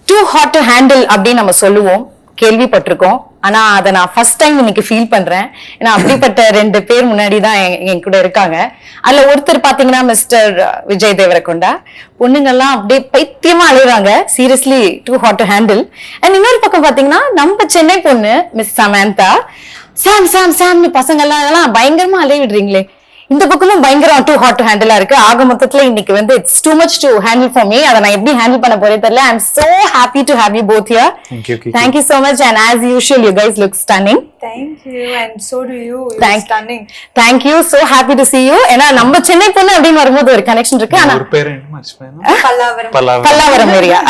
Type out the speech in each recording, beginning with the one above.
too hot to handle அப்படின்னு நம்ம சொல்லுவோம், கேள்விப்பட்டிருக்கோம். ஆனா அதை நான் ஃபர்ஸ்ட் டைம் இன்னைக்கு ஃபீல் பண்றேன். ஏன்னா அப்படிப்பட்ட 2 பேர் முன்னாடி தான் என் கூட இருக்காங்க. அதுல ஒருத்தர் பாத்தீங்கன்னா மிஸ்டர் விஜய் தேவரகொண்டா. பொண்ணுங்கெல்லாம் அப்படியே பைத்தியமா அழுகுறாங்க, seriously too hot to handle. And இன்னொரு பக்கம் பாத்தீங்கன்னா நம்ம சென்னை பொண்ணு மிஸ் சமந்தா, சாம் சாம் சாம்னு பசங்க எல்லாம் பயங்கரமா அலைய விடுறீங்களே. இந்த பக்கமும் பயங்கரம் டூ ஹாட் டு ஹேண்டிலா இருக்கு. ஆக மொத்தத்துல இன்னைக்கு வந்து it's too much to handle for me. அதை நான் எப்படி ஹேண்டில் பண்ண போறேன் தெரியல. I am so happy to have you both here. Thank you so much, and as usual you guys look stunning. Thank you, and so do you. Stunning. Thank you, so happy to see you. ஏன்னா நம்ம சென்னை பொண்ணு அப்படின்னு வரும்போது ஒரு connection இருக்கு. ஆனா ஒரு பேர் என்ன மச்சான்? பல்லாவரம் ஏரியா.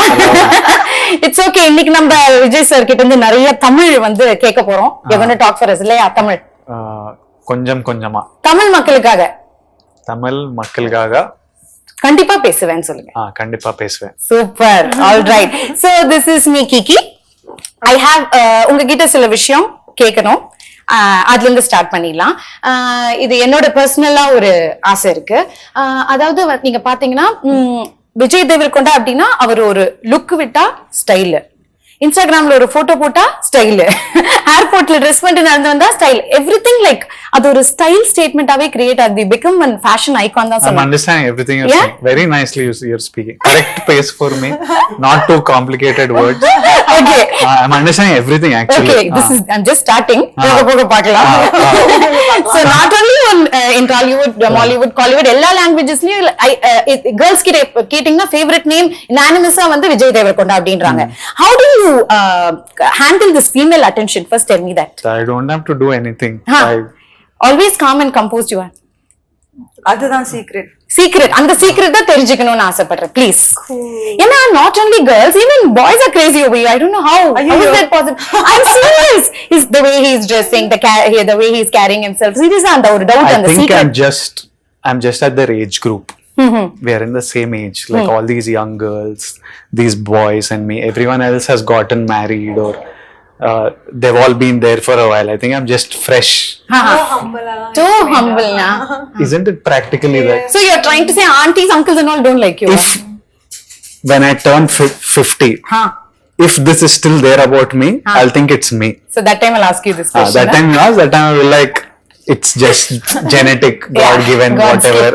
It's okay. இன்னைக்கு நம்ம விஜய் சார் கிட்ட இருந்து நிறைய தமிழ் வந்து கேட்க போறோம். you're going to talk for us இல்லையா? தமிழ் கொஞ்சம் கொஞ்சமா தமிழ் மக்களுக்காக கண்டிப்பா பேசுவேன்னு சொல்லுங்க. கண்டிப்பா பேசுவேன். Super. All right. So this is me Kiki. I have உங்ககிட்ட சில விஷயம் கேட்கணும். அதுல இருந்து ஸ்டார்ட் பண்ணிடலாம். இது என்னோட பர்சனலா ஒரு ஆசை இருக்கு. அதாவது நீங்க பாத்தீங்கன்னா விஜய் தேவரகொண்டா அப்படின்னா அவர் ஒரு லுக் விட்டா ஸ்டைலு, இன்ஸ்டாகிராம்ல ஒரு போட்டோ போட்டா ஸ்டைலு, ஏர்போர்ட்ல ட்ரெஸ் பண்ணிட்டு நடந்து வந்தா ஸ்டைல், எவ்ரிதிங் லைக் அது ஒரு ஸ்டைல் ஸ்டேட்மெண்டாவே கிரியேட் ஆகுது. become a fashion icon தான் சொல்லலாம். I'm understanding everything you're saying. Very nicely you're speaking. Correct pace for me. Not too complicated words. Okay. I'm understanding everything actually. Okay, I'm just starting. போக பார்க்கலாம். So not only in Tollywood, Mollywood, Kollywood, எல்லா languagesலயும் girls கிட்ட கேட்டிங்கன்னா favorite name unanimous-ஆ வந்து விஜய் தேவரகொண்டா அப்படின்றாங்க. How do you handle this female attention? First tell me that. I don't have to do anything. Always calm and composed you are. அதுதான் secret அந்த secret தான் தெரிஞ்சுக்கணும்னு ஆசைப்படுறேன் ப்ளீஸ். ஏன்னா not only girls, even boys are crazy over you. I don't know how is that possible. I'm serious. Is the way he is dressing, the way he is carrying himself. Seriously, அந்த ஒரு doubt அந்த secret. I'm just at their age group. We are in the same age, like all these young girls, these boys and me. Everyone else has gotten married or they've all been there for a while. I think I'm just fresh. Too humble na. Isn't it practically that? So you're trying to say aunties, uncles and all don't like you? If when I turn 50, if this is still there about me, I'll think it's me. So that time I'll ask you this question. That time I will like it's just genetic, God given, whatever.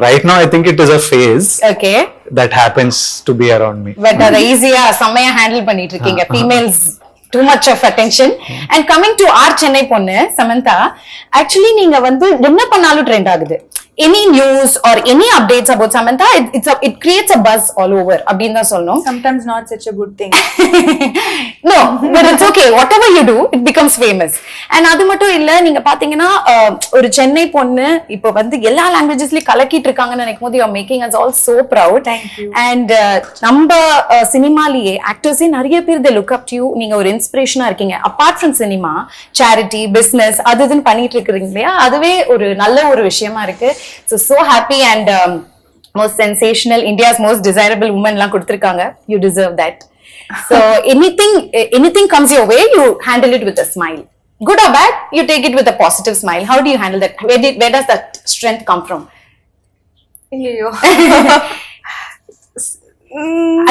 Right now I think it is a phase. Okay. That happens to be around me. But அதை ஈஸியா செம்மையா handle பண்ணிட்டு இருக்கீங்க. Females too much of attention. And coming to our Chennai பொண்ணு Samantha, actually நீங்க வந்து என்ன பண்ணாலும் ட்ரெண்ட் ஆகுது. Any news or any updates about Samantha, it creates a buzz all over. அப்படினு தான் சொல்லணும். Sometimes not such a good thing. No, but it's okay. Whatever you do, it becomes famous. And அது மட்டும் இல்ல, நீங்க பாத்தீங்கன்னா ஒரு சென்னை பொண்ணு இப்போ வந்து எல்லா லாங்குவேஜஸ்லயும் கலக்கிட்டு இருக்காங்கன்னு நினைக்கும்போது you are making us all so proud. Thank you. And நம்ம சினிமாலயே ஆக்டர்ஸே நிறைய பேர் they look up to you. நீங்க ஒரு இன்ஸ்பிரேஷனா இருக்கீங்க. Apart from cinema, charity, business அதுன்னு பண்ணிட்டு இருக்கீங்க இல்லையா, அதுவே ஒரு நல்ல ஒரு விஷயமா இருக்கு. So happy and most sensational, India's most desirable woman la kuduthirukanga. You deserve that. So anything comes your way, you handle it with a smile. Good or bad, you take it with a positive smile. How do you handle that? Where does that strength come from? Ayyo.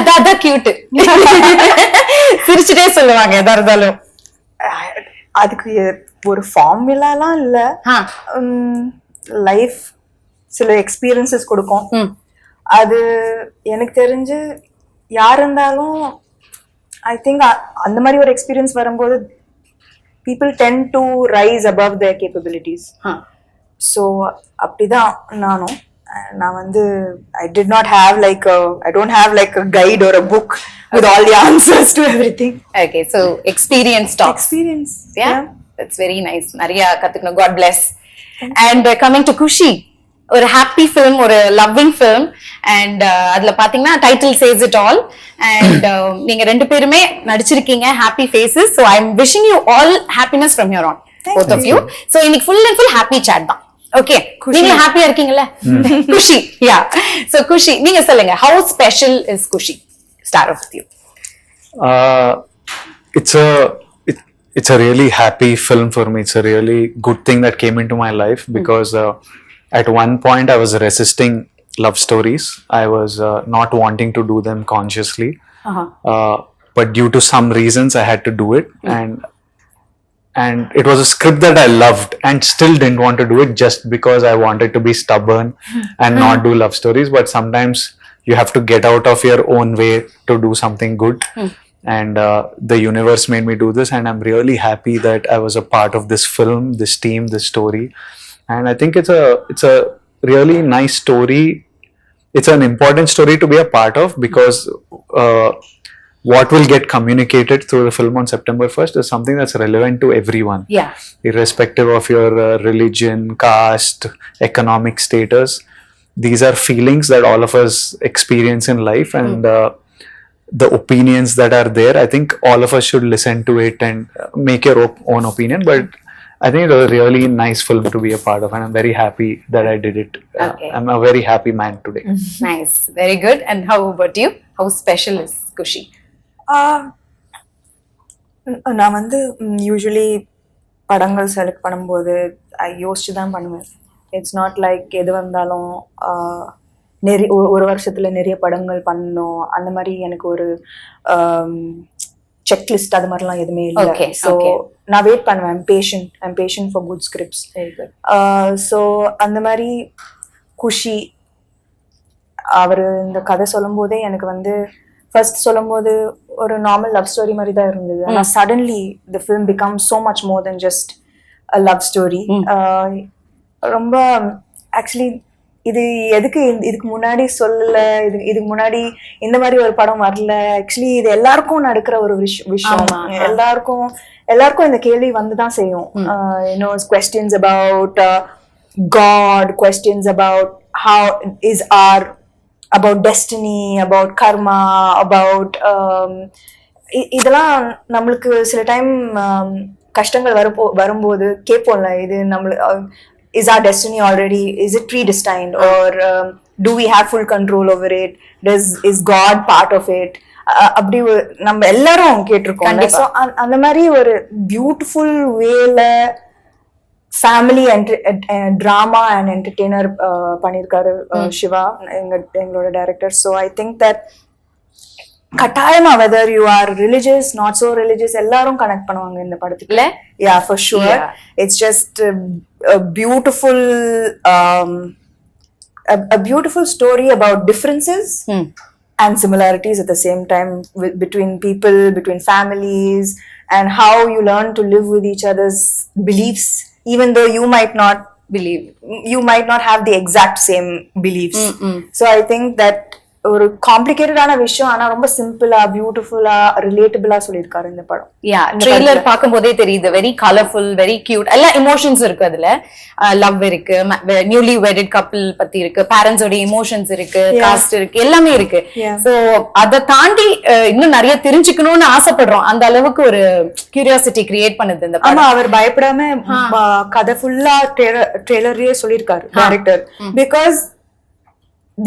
Adha cute. சிரிச்சிட்டே சொல்லுவாங்க எதா இருந்தாலும். அதுக்கு ஒரு ஃபார்முலாலாம் இல்ல. Life சில experiences கொடுக்கும். அது எனக்கு தெரிஞ்சு யார் இருந்தாலும் ஐ திங்க் அந்த மாதிரி ஒரு எக்ஸ்பீரியன்ஸ் வரும்போது people tend to rise above their capabilities. So அப்படிதான் நான் வந்து I don't have like a guide or a book with all the answers to everything. Okay, so experience talks. Yeah, that's very nice. நிறைய கத்துக்கணும். God bless. And coming to Kushi, ஒரு happy film, ஒரு loving film. And அதுல பாத்தீங்கன்னா title says it all. And நீங்க 2 பேருமே நடிச்சிருக்கீங்க, happy faces. So I am wishing you all happiness from your own, both of you. So இன்னைக்கு full and full happy chat தான். Okay, நீங்க ஹாப்பியா இருக்கீங்கல்ல? குஷி, யா. ஸோ குஷி, நீங்க சொல்லுங்க, how special is Kushi? Start off with you. It's a really happy film for me. It's a really good thing that came into my life because at one point I was resisting love stories. I was not wanting to do them consciously. But due to some reasons I had to do it, and it was a script that I loved and still didn't want to do it just because I wanted to be stubborn and not do love stories. But sometimes you have to get out of your own way to do something good. And the universe made me do this, and I'm really happy that I was a part of this film, this team, this story. And I think it's a really nice story. It's an important story to be a part of, because what will get communicated through the film on September 1st is something that's relevant to everyone. Yeah. Irrespective of your religion, caste, economic status. These are feelings that all of us experience in life, and the opinions that are there, I think all of us should listen to it and make your own opinion. But I think it was a really nice film to be a part of, and I'm very happy that I did it. Okay. I'm a very happy man today. Nice, very good. And how about you? How special is Kushi? நான் வந்து usually படங்கள் select பண்ணும்போது யோசிச்சு தான் பண்ணுவேன். It's not like எது வந்தாலும் நிறைய ஒரு வருஷத்துல நிறைய படங்கள் பண்ணணும் அந்த மாதிரி எனக்கு ஒரு செக்லிஸ்ட் அது மாதிரிலாம் எதுவுமே இல்லை. ஸோ நான் வெயிட் பண்ணுவேன். I'm patient for good scripts. So அந்த மாதிரி குஷி அவர் இந்த கதை சொல்லும் போதே எனக்கு வந்து ஃபர்ஸ்ட் சொல்லும் போது ஒரு நார்மல் லவ் ஸ்டோரி மாதிரி தான் இருந்தது. ஆனால் suddenly the film become so much more then just a love story. ரொம்ப ஆக்சுவலி இது எதுக்கு இதுக்கு முன்னாடி சொல்லல, இதுக்கு முன்னாடி இந்த மாதிரி ஒரு படம் வரல. ஆக்சுவலி இது எல்லாருக்கும் நடக்கிற ஒரு விஷயம். எல்லாருக்கும் இந்த கேள்வி வந்துதான் செய்யும். questions about God, questions about how is our, about destiny, about karma, about இதெல்லாம் நம்மளுக்கு சில டைம் கஷ்டங்கள் வரும்போது கேட்போம்ல, இது நம்மளுக்கு is our destiny already, is it predestined, or do we have full control over it, is God part of it? அப்படி நம்ம எல்லாரும் கேட்டிருக்கோம். ஸோ அந்த மாதிரி ஒரு பியூட்டிஃபுல் வேல ஃபேமிலி ட்ராமா அண்ட் என்டர்டெய்னர் பண்ணியிருக்காரு சிவா, எங்களோட director. So I think that கட்டாயமா whether you are religious not so religious எல்லாரும் கனெக்ட் பண்ணுவாங்க இந்த படத்துக்குள்ள. Yeah for sure. It's just a beautiful story about differences and similarities at the same time between people, between families, and how you learn to live with each other's beliefs, even though you might not have the exact same beliefs. So I think that ஒரு காம்ப்ளிகேட்டடான விஷயம் ஆனா ரொம்ப சிம்பிளா பியூட்டிஃபுல்லா ரிலேட்டபிளா சொல்லிருக்காரு இந்த படம். யா, trailer பாக்கும்போதே தெரியுது. Very colourful, very cute. எல்லா எமோஷன்ஸ் இருக்கு அதுல. லவ் இருக்கு, நியூலி வெட்டட் கப்பிள் பத்தி இருக்கு, பேரண்ட்ஸோட எமோஷன்ஸ் இருக்கு, காஸ்ட் இருக்கு, எல்லாமே இருக்கு. சோ அதை தாண்டி இன்னும் நிறைய தெரிஞ்சுக்கணும்னு ஆசைப்படுறோம். அந்த அளவுக்கு ஒரு கியூரியாசிட்டி கிரியேட் பண்ணுது இந்த படம். ஆமா, அவர் பயப்படாம கதை ஃபுல்லா ட்ரெய்லர்லயே சொல்லிருக்காரு director. Because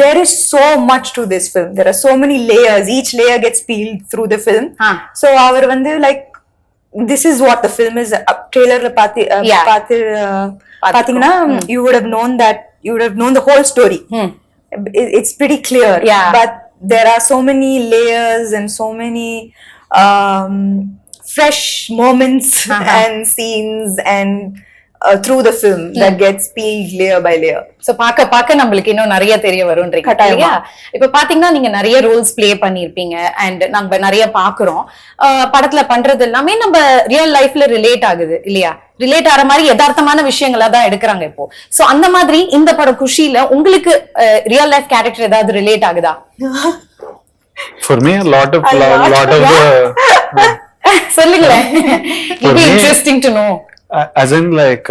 there is so much to this film. There are so many layers. Each layer gets peeled through the film. So our vandu like this is what the film is. Trailer pathina you would have known that, you would have known the whole story. It's pretty clear. But there are so many layers and so many fresh moments and scenes and through the film that gets peeled layer by layer. So பாக்க நம்மளுக்கு இன்னும் நிறைய தெரிய வரும்ன்றீங்க இல்லையா? இப்ப பாத்தீங்கன்னா நீங்க நிறைய ரோல்ஸ் பிளே பண்ணிருப்பீங்க அண்ட் நம்ம நிறைய பாக்குறோம். படத்துல பண்றது எல்லாமே நம்ம ரியல் லைஃப்ல ரிலேட் ஆகுது இல்லையா? ரிலேட் ஆற மாதிரி யதார்த்தமான விஷயங்களா தான் எடுக்கிறாங்க இப்போ. சோ அந்த மாதிரி இந்த படம் குஷில உங்களுக்கு ரியல் லைஃப் கேரக்டர் ஏதாவது ரிலேட் ஆகுதா? For me a lot of சொல்லுங்களேன். It be interesting to know. As in like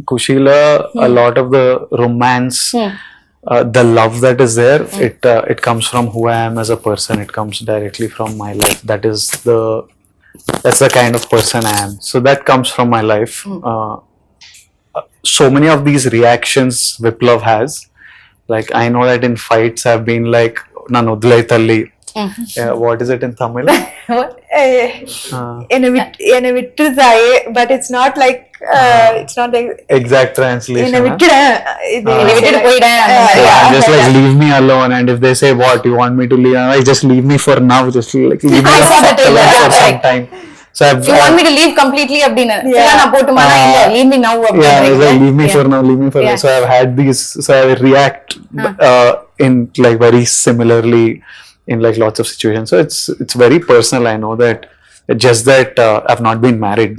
Kushila, a lot of the romance, the love that is there, it comes from who I am as a person. It comes directly from my life. That's the kind of person I am. So that comes from my life. So many of these reactions Viplav has, like I know that in fights I've been like nanudlai thalli. What is it in Tamil? என்னை விட்டுருதாயே, but it's not like exact translation. என்னை விட்டுறேன், என்னை விட்டுட்டு போயிடேன். Yeah, just like leave me alone, and if they say what you want me to leave, I just leave me for now, just like leave me I saw that alone trailer. for some time. So You want me to leave completely அப்படின்னு நான் போட்டுமானா இல்ல leave me now yeah, it's like, leave me Yeah. for now, leave me for now. So I've had these, so I react in like very similarly in like lots of situations. So it's very personal. I know that, just that I've not been married.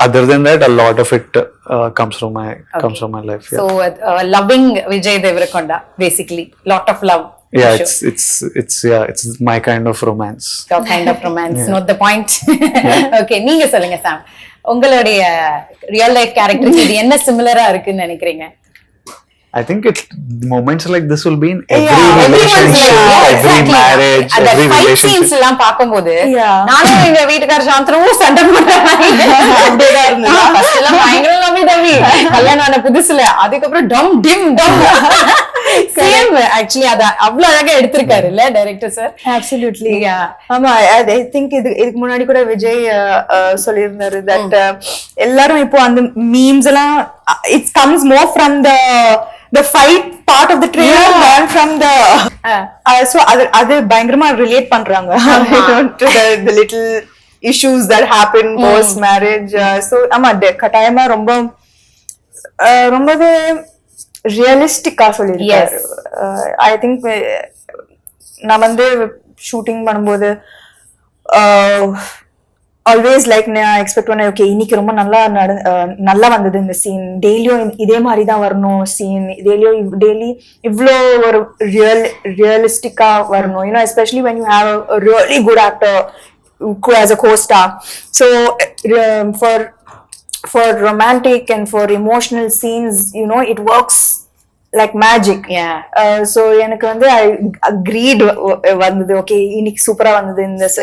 Other than that, a lot of it comes from my life. Yeah. So loving Vijay Deverakonda, basically lot of love. Yeah, for sure. it's my kind of romance. Your kind of romance, not the point. Okay, நீங்க சொல்லுங்க சாம், உங்களுடைய real life கேரக்டருக்கு இது என்ன சிமிலரா இருக்குன்னு நினைக்கிறீங்க? I think moments like this will be in every Yeah, relationship, every marriage, அந்த every fight relationship. Scenes எல்லாம் பாக்கும்போது Yeah. நானும் எங்க வீட்டுக்கார சாந்தரும் சண்டை அப்படியேதான் இருந்தது. ஃபர்ஸ்ட் எல்லாம் பயங்கர லவ்வி தவி கல்யாணம் ஆன புதுசுல, அதுக்கப்புறம் டம் டிம் டம் சேம். ஆக்சுவலி அத அவ்வளவு அழகா எடுத்திருக்காரு இல்ல டைரக்டர் சார்? Absolutely. Yeah. ஆமா, I think இதுக்கு முன்னாடி கூட விஜய் சொல்லியிருந்தாரு that எல்லாரும் இப்போ அந்த மீம்ஸ் எல்லாம் it comes more from the fight part of the trailer than from the so அது பயங்கரமா ரிலேட் பண்றாங்க to the little issues that happen post marriage. So ஆமா, கட்டாயமா ரொம்பவே ரியலிஸ்டிக்கா சொல்லியிருக்காரு. ஐ திங்க் நான் வந்து ஷூட்டிங் பண்ணும்போது ஆல்வேஸ் லைக் நான் எக்ஸ்பெக்ட் பண்ணேன், ஓகே இன்னைக்கு ரொம்ப நல்லா வந்தது இந்த சீன், டெய்லியும் இதே மாதிரி தான் வரணும் சீன், டெய்லி இவ்வளோ ஒரு ரியலிஸ்டிக்கா வரணும், you know especially when you have a really good actor who as a co-star. So for romantic and for emotional scenes, you know, it works like magic. Yeah. So எனக்கு வந்து I agreed வந்தது, okay இன்னைக்கு சூப்பரா வந்தது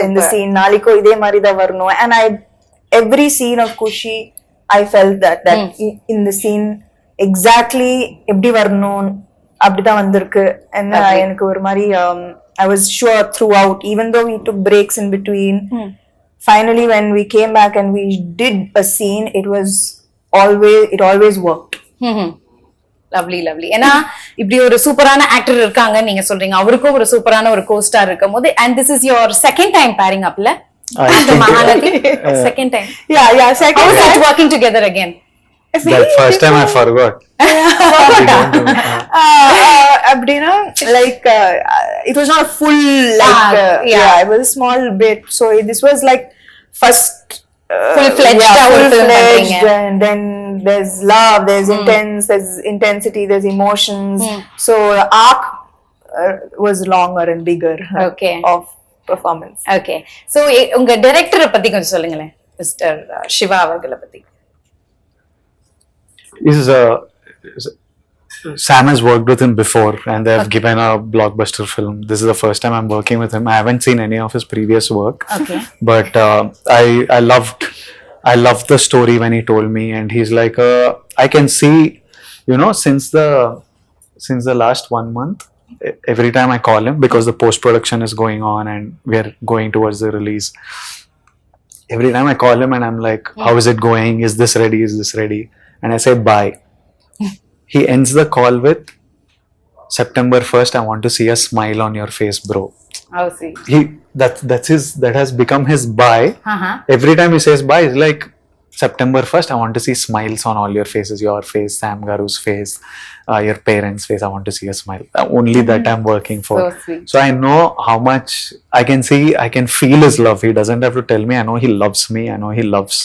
இந்த scene, நாளைக்கு இதே மாதிரி தான் வரணும். And every scene of Kushi I felt that in the scene exactly எப்படி வரணும் அப்படிதான் வந்திருக்கு. And எனக்கு ஒரு மாதிரி I was sure throughout, even though we took breaks in between. Finally when we came back and we did a scene, it always worked. Lovely lovely. ஏன்னா இப்படி ஒரு சூப்பரான ஆக்டர் இருக்காங்க நீங்க சொல்றீங்க, அவருக்கும் ஒரு சூப்பரான ஒரு கோஸ்டார் இருக்கும் போது, and this is your second time pairing up la after Mahanati? Second time. Yeah, second How is time. it working together again? That first time I forgot. அப்படின்னா like it was not a full like yeah, it was a small bit. So this was like first full-fledged, and then there's love, there's there's intensity, there's emotions. So the arc was longer and bigger. Okay. Of performance. Okay. So உங்க டைரக்டரை பத்தி கொஞ்சம் சொல்லுங்களேன், mister Siva அவர்களை பத்தி. Sam has worked with him before, and they have given a blockbuster film. This is the first time I'm working with him. I haven't seen any of his previous work. Okay. But I loved the story when he told me, and he's like, I can see, you know, since the last 1 month, every time I call him, because the post production is going on and we're going towards the release. Every time I call him and I'm like, how is it going? Is this ready? Is this ready? And I say, bye. He ends the call with, September 1st, I want to see a smile on your face, bro. Oh, see. That has become his bye. Every time he says bye, it's like, September 1st, I want to see smiles on all your faces, your face, Sam Garu's face, your parents' face. I want to see a smile. Only that I'm working for. So sweet. So I know how much I can feel his love. He doesn't have to tell me. I know he loves me. I know he loves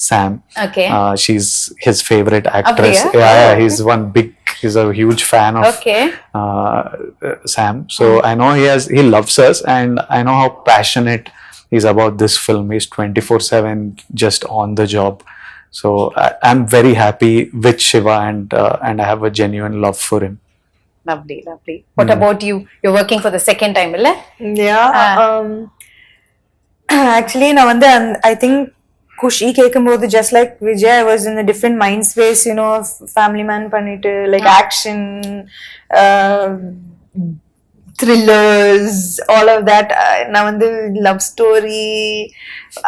Sam. Okay. She's his favorite actress. Abhiya? Yeah, he's a huge fan of Sam. So I know he loves us, and I know how passionate he's about this film. He's 24/7 just on the job. So I'm very happy with Shiva, and I have a genuine love for him. Lovely. What about you? You're working for the second time, illa? Yeah. Actually நான் வந்து I think Kushi கேக்கும்போது just like Vijay, I was in a different mind space, you know, family man பண்ணிட்டு like action, thrillers, all of that. நான் வந்து love story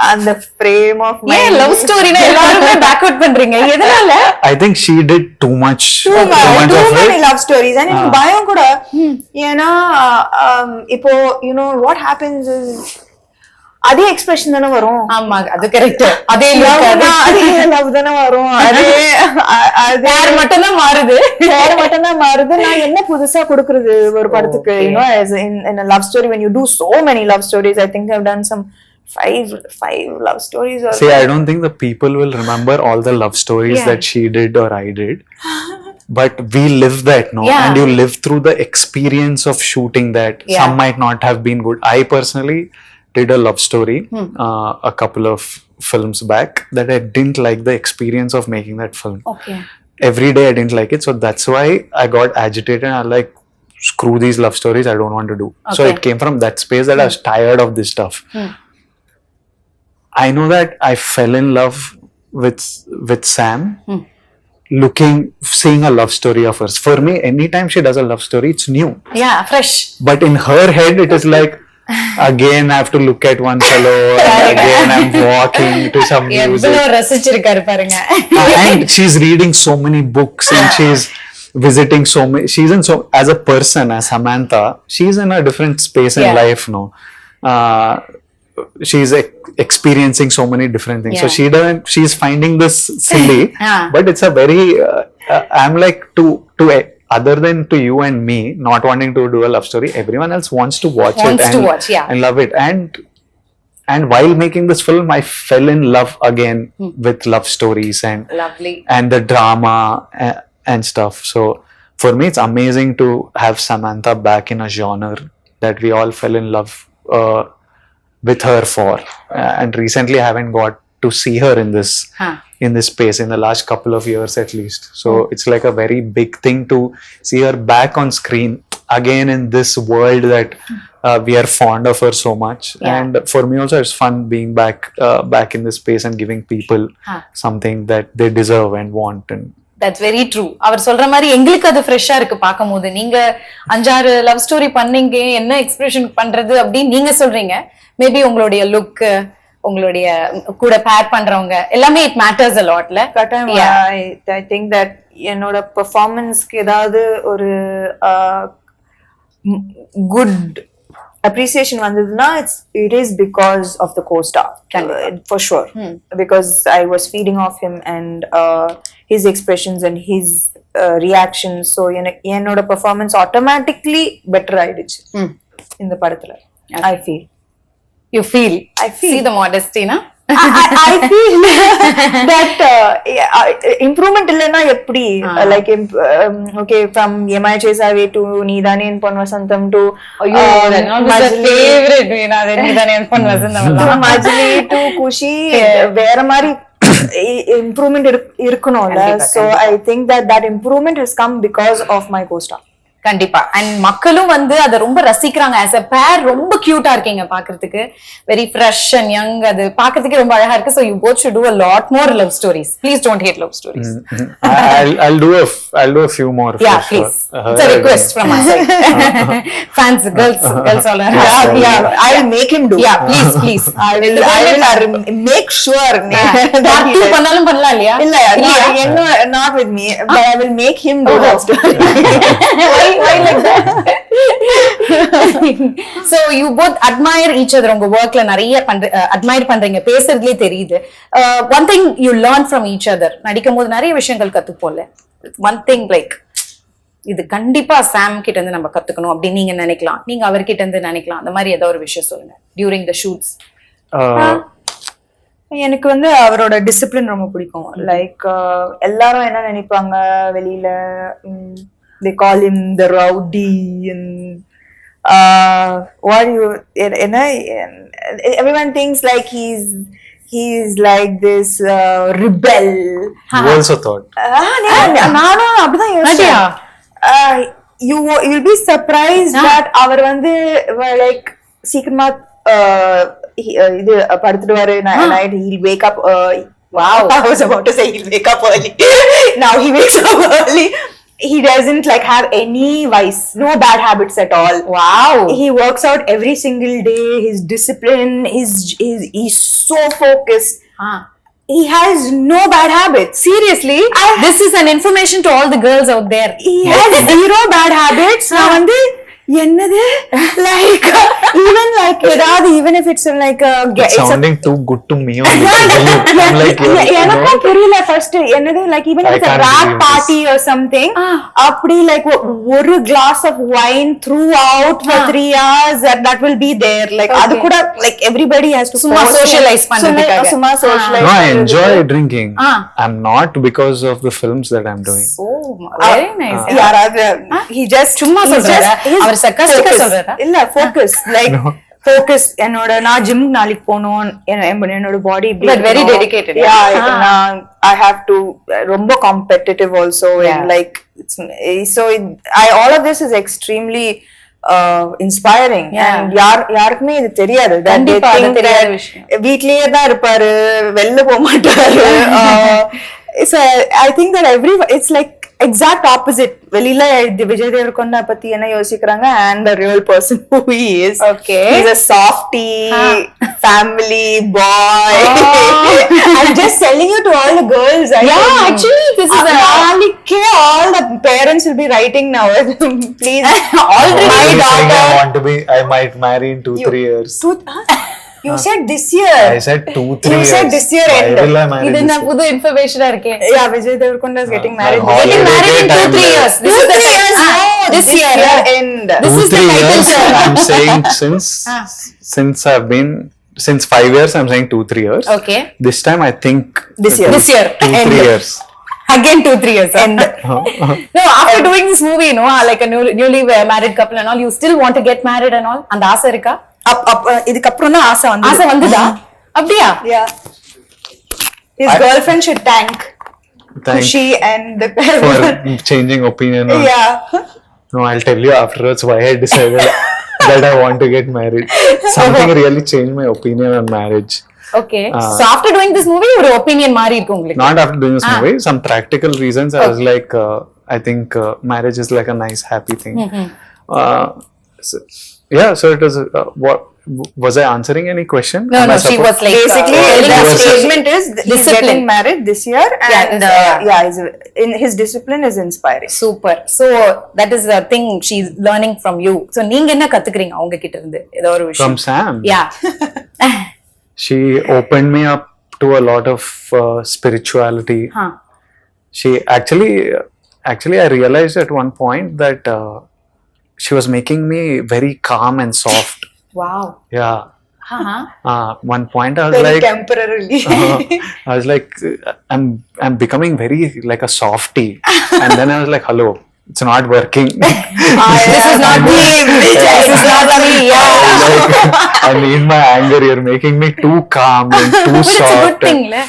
and the frame of my ஏன் love ஸ்டோரினா எல்லாரும் backward பண்றீங்க எதனால? I think she did too much too of many it. love stories and எனக்கு பயம் கூட ஏன்னா இப்போ you know what happens is அதே எக்ஸ்பிரஷன் தானே வரும். ஆமா அது கரெக்ட். அதே லவ் தானே வரும். அதே பேர் மட்டும் தான் மாறுது. பேர் மட்டும் தான் மாறுது. நான் என்ன புதுசா கொடுக்கிறது ஒரு படத்துக்கு? you know as in a love story when you do so many love stories, I think I've done some five love stories or See, I don't think the people will remember all the love stories that she did or I did. But we live that, no? Yeah. And you live through the experience of shooting that. Yeah. Some might not have been good. I personally did a love story a couple of films back that I didn't like the experience of making that film. Okay. Every day I didn't like it, so that's why I got agitated and I like, screw these love stories, I don't want to do. So it came from that space that I was tired of this stuff. I know that I fell in love with Sam seeing a love story of hers. For me, anytime she does a love story, it's new. Yeah, fresh. But in her head, it is like, again I have to look at one fellow and again I'm walking to some music. எவ்வளவு ரசிச்சிருக்காரு பாருங்க. And she's reading so many books and she's visiting so many. She's in so as a person, as Samantha, she's in a different space in life, no. She's experiencing so many different things. So she's finding this silly, but it's a very I'm like to other than to you and me not wanting to do a love story, everyone else wants to watch it and love it. And while making this film, I fell in love again with love stories and Lovely. and the drama and stuff. So for me, it's amazing to have Samantha back in a genre that we all fell in love with her for. And recently, I haven't got to see her in this space in the last couple of years at least. So it's like a very big thing to see her back on screen again in this world that we are fond of her so much. And for me also, it's fun being back in this space and giving people something that they deserve and want. And that's very true. அவர் சொல்ற மாதிரி எங்களுக்கு அது ஃப்ரெஷ்ஷா இருக்கு பார்க்கும்போது. நீங்க 5-6 love story பண்ணீங்க, என்ன எக்ஸ்பிரஷன் பண்றது அப்படின்னு நீங்க சொல்றீங்க. மேபி உங்களுடைய லுக், உங்களுடைய கூட பேர் பண்றவங்க எல்லாமே இட் மேட்டர்ஸ் a lot ல. I think that என்னோட பெர்ஃபார்மன்ஸ்க்கு ஏதாவது ஒரு good appreciation vandaduna, it is because of the co-star, for sure. Because I was feeding off him and his expressions and his reactions. So enoda performance automatically better aidichu in the padathula. I feel see the modesty na. I feel that improvement illana eppadi like okay, from Yemai Chesave to Needane in Pon Vasantham to favorite Needane in Pon Vasantham to Majli to Kushi, vera mari improvement irukkunolla. So I think that improvement has come because of my co-star. கண்டிப்பா. And மக்களும் வந்து அதை ரொம்ப ரசிக்கிறாங்க. As a பேர் ரொம்ப கியூட்டா இருக்கீங்க பாக்குறதுக்கு. Very fresh and young. அது பாக்குறதுக்கு ரொம்ப அழகா இருக்கு. So you both should do a lot more love stories. Please don't hate love stories. I'll do a few more. Yeah, please. It's a request from my side. Fans, girls all around. Yeah, I'll make him do. Yeah, please. I will make sure that you பண்ணாலும் பண்ணலாம் இல்லையா? இல்ல, not with me, but I will make him do love story. Why like that? So you both admire each other. உங்க workல நிறைய admire பண்றீங்க, பேசுறதுலயே தெரியுது. One thing you learn from each other, நடிக்கும்போது நிறைய விஷயங்கள் கத்துப்போம்ல. One thing like இது கண்டிப்பா சாம் கிட்ட இருந்து நம்ம கத்துக்கணும் அப்படி நீங்க நினைக்கலாம், நீங்க அவர்கிட்ட இருந்து நினைக்கலாம், அந்த மாதிரி ஏதோ ஒரு விஷயம் சொல்லுங்க during the shoots. எனக்கு வந்து அவரோட டிசிப்ளின் ரொம்ப பிடிக்கும். லைக் எல்லாரும் என்ன நினைப்பாங்க வெளியில, they call him the rowdy and what you everyone thinks like he's like this rebel. You also thought நானும் அப்படிதான் யோசிச்சேன். You'll be surprised that அவர் வந்து like சீக்கிரமா இது படுத்துடுவாரு. night he'll wake up. Wow, I was about to say he'll wake up early. Now he wakes up early. he doesn't like have any vice, no bad habits at all. Wow. He works out every single day. His discipline he's so focused. He has no bad habits. Seriously, This is an information to all the girls out there. he has zero bad habits. நான் வந்து என்னது like even like ஏதாவது even if it's like a It's sounding too good to me only. I'm like, எனக்கும் புரியல first என்னது like even if I it's a can't rap believe party or something அப்படி like ஒரு glass of wine throughout for 3 hours that will be there like அது கூட like everybody has to சும்மா socialize பண்றதுக்காக. சும்மா socialize no, I enjoy drinking. I'm not because of the films that I'm doing. Oh, very nice. யாராவது he just சும்மா he's சொல்றாரா? just- his அவர் sarcastic-ஆ focus. சொல்றாரா? இல்ல focus like focus என்னோட நான் ஜிம் நாளைக்கு போகணும் என்னோட பாடி But very dedicated. I have to ரொம்ப competitive also and like it's so all of this is extremely inspiring and யாருக்குமே இது தெரியாது that they கண்டிப்பா, அது think தெரியாத that விஷயம். வீட்லயே தான் இருப்பாரு வெளில போக மாட்டாரு so I think that it's like exact opposite வெளியில விஜய் தேவரகொண்டா பத்தி என்ன யோசிக்கிறாங்க and the real person who he is. Okay. He's a softie, family boy. I'm just telling you to all the girls. Actually, this is all the parents will be writing now. Please, already my Already saying daughter. I might marry in 2-3 years. You said this year. I said 2-3 You years. said this year Why end. will I marry இது this என்ன year? புது இன்ஃபர்மேஷனா இருக்கே. Yeah, Vijay Deverakonda is getting married. Holiday Getting married in date 2-3 I'm years. like- This is the 2-3 years. time. No, This year end. This is the 2-3 title, years. sir. I'm saying since I've been since 5 years. I'm saying 2-3 years. Okay. This time I think This year. This year. 2-3 years. Again 2-3 years. And no, after doing this movie, no, like a newly married couple and all, you still want to get married and all. அந்த ஆசை இருக்கா? இதுக்கு அப்புறம் தான் ஆசை வந்து ஆசை வந்துதா? அப்படியா? Yeah. His girlfriend should thank Kushi and the for changing opinion. Yeah. No, I'll tell you afterwards why I decided that I want to get married. Something really changed my opinion on marriage. Okay. So after doing this movie, your opinion மாறி இருக்கு உங்களுக்கு. Not after doing this movie, some practical reasons. I was like, I think marriage is like a nice, happy thing. So it was. What was I answering any question? No, Am no, I she supposed- was like Basically, telling the us statement is he's discipline. getting married this year, and his discipline is inspiring. Super. So that is the thing she's learning from you. So நீங்க என்ன கத்துக்கிறீங்க அவங்க கிட்ட இருந்து ஏதோ ஒரு விஷயம்? From Sam. Yeah. She opened me up to a lot of spirituality. She actually I realized at one point that she was making me very calm and soft. Wow. Yeah. One point I was Very like temporarily. I was like I'm becoming very like a softie. And then I was like, hello, it's not working. This is not me. This is not me. Yeah. Like, I need my anger. You're making me too calm and too But it's a soft. good thing, le.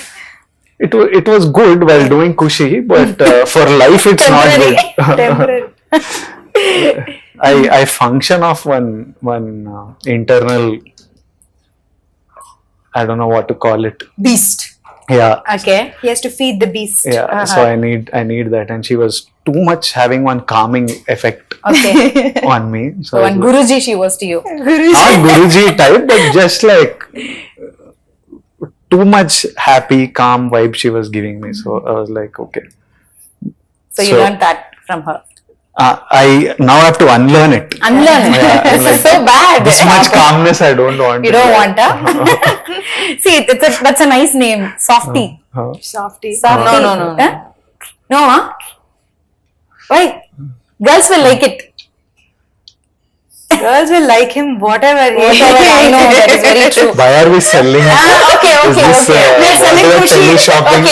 It was good while doing Kushi, but for life it's not good. Temporary. I function off one internal, I don't know what to call it. Beast. Yeah. Okay. He has to feed the beast. Yeah. So I need that, and she was too much having one calming effect Okay. on me. So So one Guruji she was to you. not Guruji type, but just like too much happy, calm vibe she was giving me. So I was like, okay. So you learned that from her. I now have to unlearn it. Unlearn. Yeah, I'm This like, is so bad. This much calmness I don't want. You don't want her? See, that's a nice name. Softie. Softie. Softie. No. Huh? No, huh? Why? Girls will like it. Girls will like him whatever he Whatever, I know, that is very true. Why are we selling? Okay. Is this, We're selling what Kushi. teleshopping?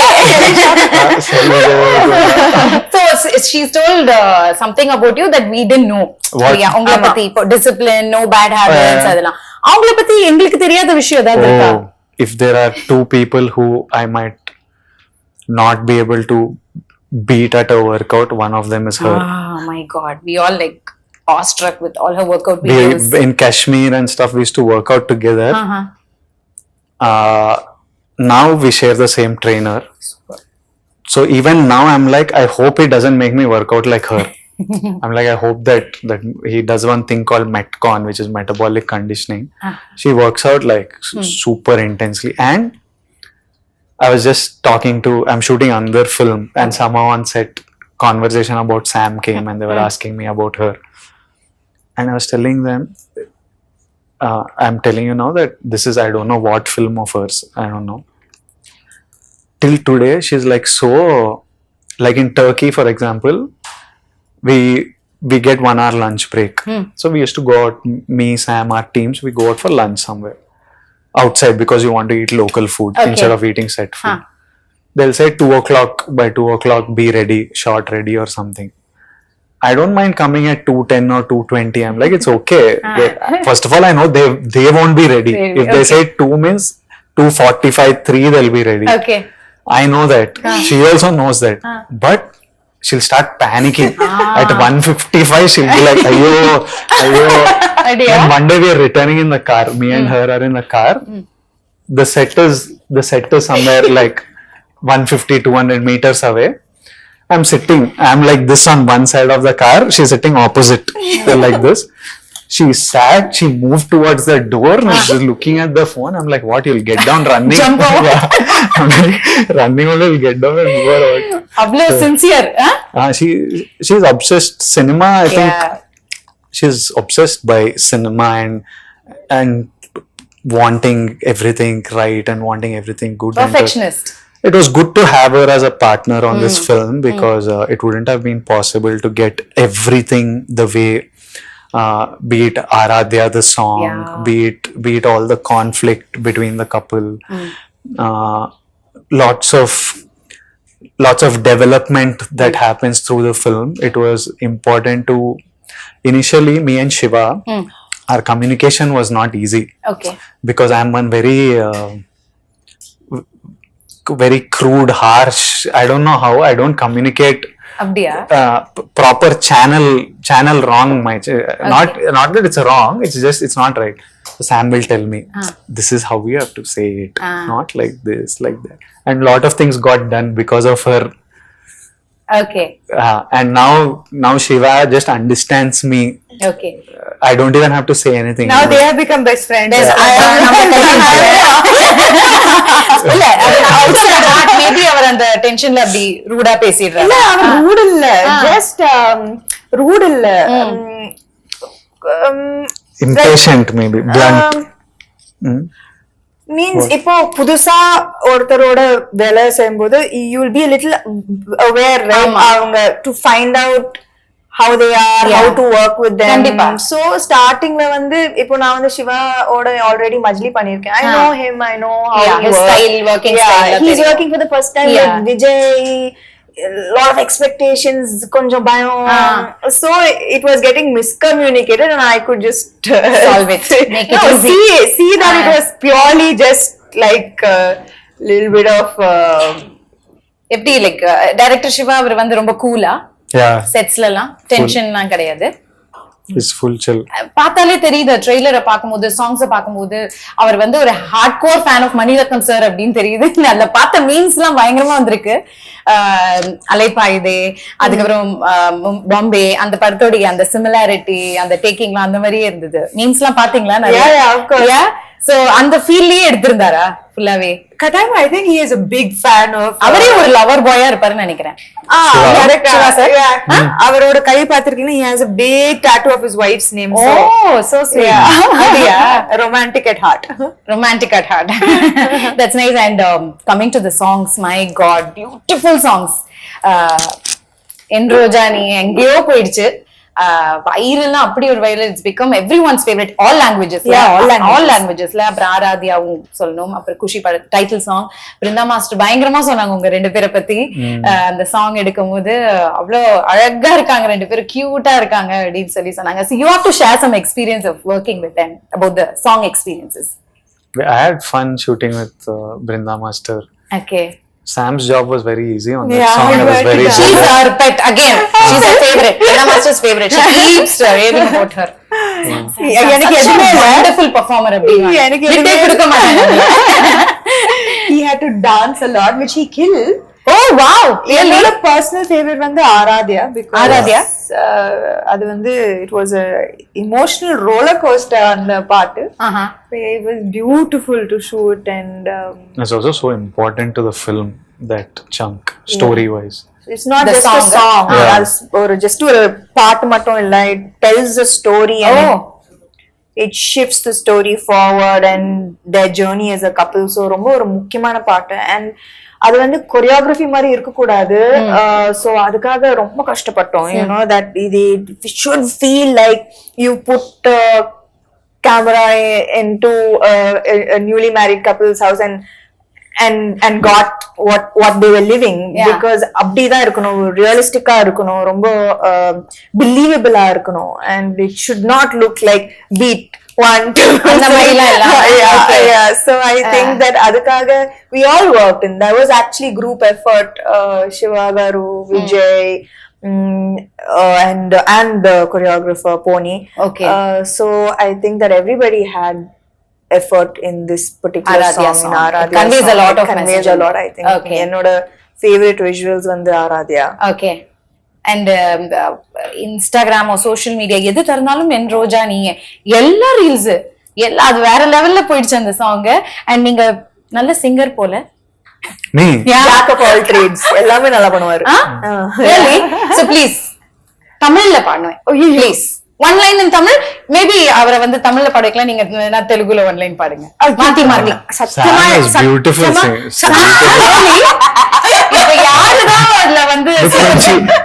So she's told something about you that we didn't know. What? Yeah, உங்களை பத்தி discipline, no bad habits அதெல்லாம். அவங்கள பத்தி எங்களுக்கு தெரியாத விஷயம் ஏதாவது இருக்கா? If there are two people who I might not be able to beat at a workout, one of them is her. Oh my god, we all like awestruck with all her workout videos. In Kashmir and stuff, we used to work out together. Now we share the same trainer. So even now I'm like, I hope he doesn't make me work out like her. I'm like, I hope that he does one thing called metcon, which is metabolic conditioning. She works out like super intensely. And I was just I'm shooting another film, and somehow on set conversation about Sam came, and they were asking me about her, and I was telling them, I'm telling you now that this is, I don't know what film of hers, I don't know. Till today, she's like, so, like in Turkey, for example, we get 1 hour lunch break. So we used to go out, me, Sam, our teams, we go out for lunch somewhere outside because you want to eat local food instead of eating set food. They'll say 2 o'clock, by 2 o'clock be ready, shot ready or something. I don't mind coming at 2:10 or 2:20. I'm like, it's okay. First of all, I know they won't be ready. If they say 2 means 2:45, 3, they'll be ready. Okay. I know that. She also knows that. But she'll start panicking. At 1:55, she'll be like, ayo. And one day we are returning in the car. Me and her are in the car. The set is somewhere like 150, 200 meters away. I'm like this on one side of the car. She's sitting opposite. Like this. She sat, she moved towards the door and she's looking at the phone. I'm like, what, you'll get down running? Jump over. I'm like, running only, you'll get down and move out. Ablo sincere, huh? She's obsessed. Cinema, I think she's obsessed by cinema and wanting everything right and wanting everything good. Perfectionist. It was good to have her as a partner on this film because it wouldn't have been possible to get everything the way, be it Aradhya the song, be it all the conflict between the couple, lots of development that happens through the film. It was important to, initially me and Shiva, our communication was not easy. Okay. Because I'm one very crude, harsh, I don't know how, I don't communicate proper channel wrong. Not that it's wrong, it's just, it's not right. So Sam will tell me, this is how we have to say it, not like this, like that. And a lot of things got done because of her. Okay. And now Shiva just understands me. Okay. I don't even have to say anything. Now they have become best friends. Maybe அவர் அந்த டென்ஷன்ல அப்படி ரூடா பேசிடுறாரு. இல்ல, அவர் root இல்ல, just root இல்ல, impatient, maybe blunt. Means இப்போ புதுசா ஒருத்தரோட வேலை செய்யும்போது you will be a little aware, right? அவங்க to find out how they are, how to work with them. So startingல வந்து இப்போ நான் வந்து சிவாவோட already மஜ்லி பண்ணிருக்கேன். I know him, I know how his style, working style. He's working for the first time with Vijay. Lot of expectations, konjam bayam. So it was getting miscommunicated and I could just solve it, make it easy. See that it was purely just like a little bit of எப்படி like director Shiva அவர் வந்து ரொம்ப கூலா செட்ஸ்ல எல்லாம் டென்ஷன்லாம் கிடையாது. It's full chill. பார்த்தாலே தெரியுது, ட்ரெய்லரை பார்க்கும்போது, சாங்ஸை பார்க்கும்போது அவர் வந்து ஒரு hardcore fan of Mani Ratnam sir அப்படின்னு தெரியுது. அதுல பார்த்த மீம்ஸ் எல்லாம் பயங்கரமா வந்திருக்கு. அலைப்பாயுதே, அதுக்கப்புறம் பாம்பே, அந்த படத்தோடைய அந்த சிமிலாரிட்டி, அந்த டேக்கிங்லாம் அந்த மாதிரியே இருந்தது. மீம்ஸ் எல்லாம் பாத்தீங்களா? சோ அந்த ஃபீல்லயே எடுத்திருந்தாரா ஃபுல்லாவே? கட்டாயமா. I think he is a big fan of. அவரே ஒரு லவர் பாயா இருப்பாருன்னு நினைக்கிறேன். அவரோட கை பாத்திருக்கீங்கன்னா he has a big tattoo of his wife's name. Oh, so sweet. Romantic at heart. Romantic at heart. That's nice. And coming to the songs, my God, beautiful songs. Enrojani எங்கேயோ போயிடுச்சு. வைரல்லாம் அப்படி ஒரு viral, it's become everyone's favourite, all லாங்குவேஜஸ்ல, all லாங்குவேஜஸ்ல. அப்புறம் ஆராத்யாவும் சொல்லணும். அப்புறம் குஷி பட டைட்டில் சாங், பிருந்தா மாஸ்டர் பயங்கரமா சொன்னாங்க உங்க ரெண்டு பேரை பத்தி. அந்த சாங் எடுக்கும் போது அவ்வளோ அழகா இருக்காங்க, ரெண்டு பேரும் கியூட்டா இருக்காங்க அப்படின்னு சொல்லி சொன்னாங்க. So you have to share some experience of working with them, about the song experiences. I had fun shooting with Brinda Master. Okay. Sam's job was very easy on that song. It was very She's her pet again. She's her favorite. Brinda Master's favorite. She keeps raving about her. எனக்கு எதுவுமே wonderful performer அப்படி எனக்கு விட்டே கொடுக்க மாட்டாங்க. He had to dance a lot, which he killed. Oh wow, really? என்னோட personal favourite வந்து Aradhya, because Aradhya? அது வந்து it was a emotional roller coaster அந்த பாட்டு. It was beautiful to shoot, and it's also so important to the film, that chunk, story wise. It's not The just song, a song, Yeah. or just ஒரு பாட்டு மட்டும் இல்ல, it tells a story, and it shifts the story forward and their journey as a couple. So ரொம்ப ஒரு முக்கியமான பாட்டு, and அது வந்து கொரியோகிராஃபி மாதிரி இருக்க கூடாது. So அதுக்காக ரொம்ப கஷ்டப்பட்டோம். You know that it should feel like you put camera into a newly married couple's house and got what they were living. Because அப்படிதான் இருக்கணும், ரியலிஸ்டிக்கா இருக்கணும், ரொம்ப பிலீவபிளா இருக்கணும், and it should not look like beat 1 2 அந்த மாதிரிலாம் இல்ல. yeah. So I think that அதுக்காக we all worked, and that was actually group effort. Shiva Garu, Vijay, and the choreographer Pony. Okay. So I think that everybody had effort in this particular Aradhya song. song. In Aradhya It conveys song. a lot It of conveys message. a lot, I think. Okay. என்னோட favorite visuals வந்து Aaradhya. Okay. And இன்ஸ்டாகிராமோ social media எது திறந்தாலும் என் ரோஜா நீங்க எல்லா reels எல்லாம் அது வேற லெவல்ல போயிடுச்சு அந்த சாங். அண்ட் நீங்க நல்ல சிங்கர் போல. Me? Jack of all trades. எல்லாமே நல்லா பண்ணுவாரு. Really? So please தமிழ்ல பாடுவேன் please. One line in Tamil. Maybe அவரை வந்து தமிழ்ல பாட வைக்கலாம், நீங்க நான் தெலுங்குல ஒன் லைன் பாடுங்க. மாத்தி மாத்தி. சத்தியமா Sam is beautiful இப்ப யாருதான் அதுல வந்து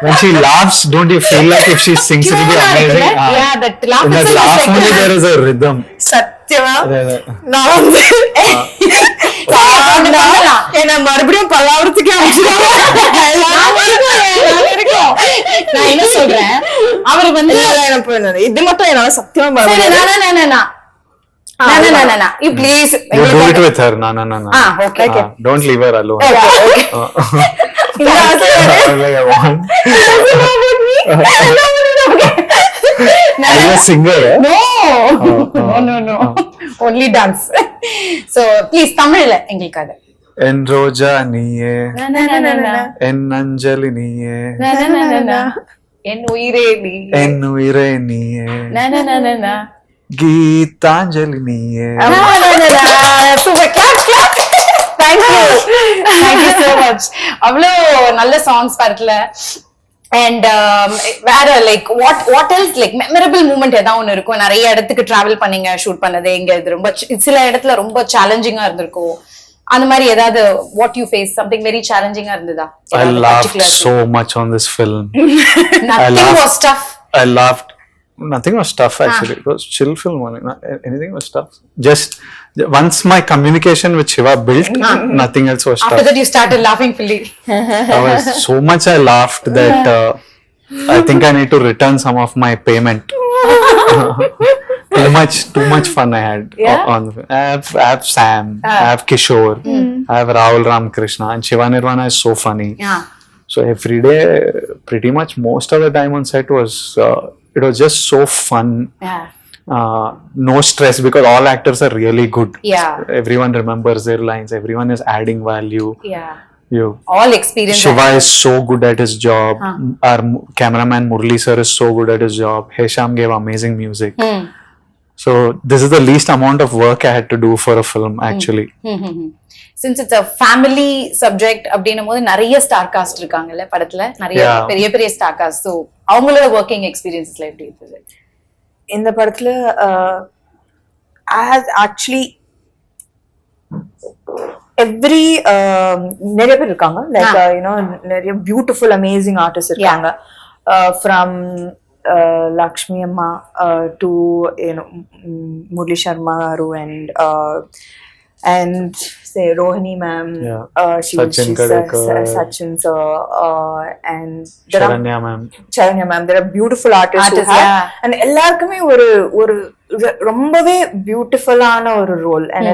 when she laughs, don't you feel like if she sings it will be amazing? Yeah, that laugh in that itself laugh is like only there is a rhythm. சத்தியமா Yeah. நான் வந்து என்ன மறுபடியும் பல்லாவரத்துக்கு நான் என்ன சொல்றேன், அவர் வந்து இது மட்டும் என்னால சத்தியமா you please You do it with her. No. okay. Don't leave her alone. இந்த Like I want. Are you a singer? No. Only dance. So please தமிழ்ல எங்களுக்காக. En roja niye, en anjali niye, என் உயிரே நீ, en uire niye, na geetanjali niye. Super, clap. Thank you so much. அவ்வளோ நல்ல songs பாருல. And வேற like what else like memorable moment ஏதாவது ஒன்று இருக்கும். நிறைய இடத்துக்கு டிராவல் பண்ணீங்க, ஷூட் பண்ணது எங்க இது ரொம்ப சில இடத்துல ரொம்ப சேலஞ்சிங்கா இருந்திருக்கும். அந்த மாதிரி ஏதாவது what you face something very சேலஞ்சிங்கா இருந்ததா? I laughed so much on this film. Nothing was tough. I laughed. Nothing was tough actually. It was chill film only. Anything was tough. Just once my communication with Shiva built, nothing else was After tough. that you started laughing fully. I was so much I laughed that I think I need to return some of my payment. Too much fun I had on the film. I have Sam, I have Kishore, I have Rahul Ramakrishna, and Shiva Nirvana is so funny. Yeah. So every day, pretty much most of the time on set was it was just so fun. Yeah. No stress because all actors are really good. Yeah. Everyone remembers their lines. Everyone is adding value. Yeah. You. All experience. Shiva is so good at his job. Our cameraman Murli sir is so good at his job. Hesham gave amazing music. So this is the least amount of work I had to do for a film actually. Since it's a family subject அப்படின்னும் போது நிறைய star cast இருக்காங்கல்ல படத்துல, நிறைய பெரிய பெரிய star cast. So அவங்களோட working எக்ஸ்பீரியன்ஸ்ல எப்படி இருந்தது இந்த படத்துல? ஆக்சுவலி எவ்ரி நிறைய பேர் இருக்காங்க, லைக் யூனோ நிறைய பியூட்டிஃபுல் அமேசிங் ஆர்டிஸ்ட் இருக்காங்க. From Lakshmi Amma to Murli Sharma Garu and say Rohini ma'am, Sachin Kadekar, Sachin sir, and Charanya ma'am. There are beautiful artists and எல்லாருக்குமே ஒரு ரொம்பவே பியூட்டிஃபுல்லான ஒரு ரோல். அண்ட்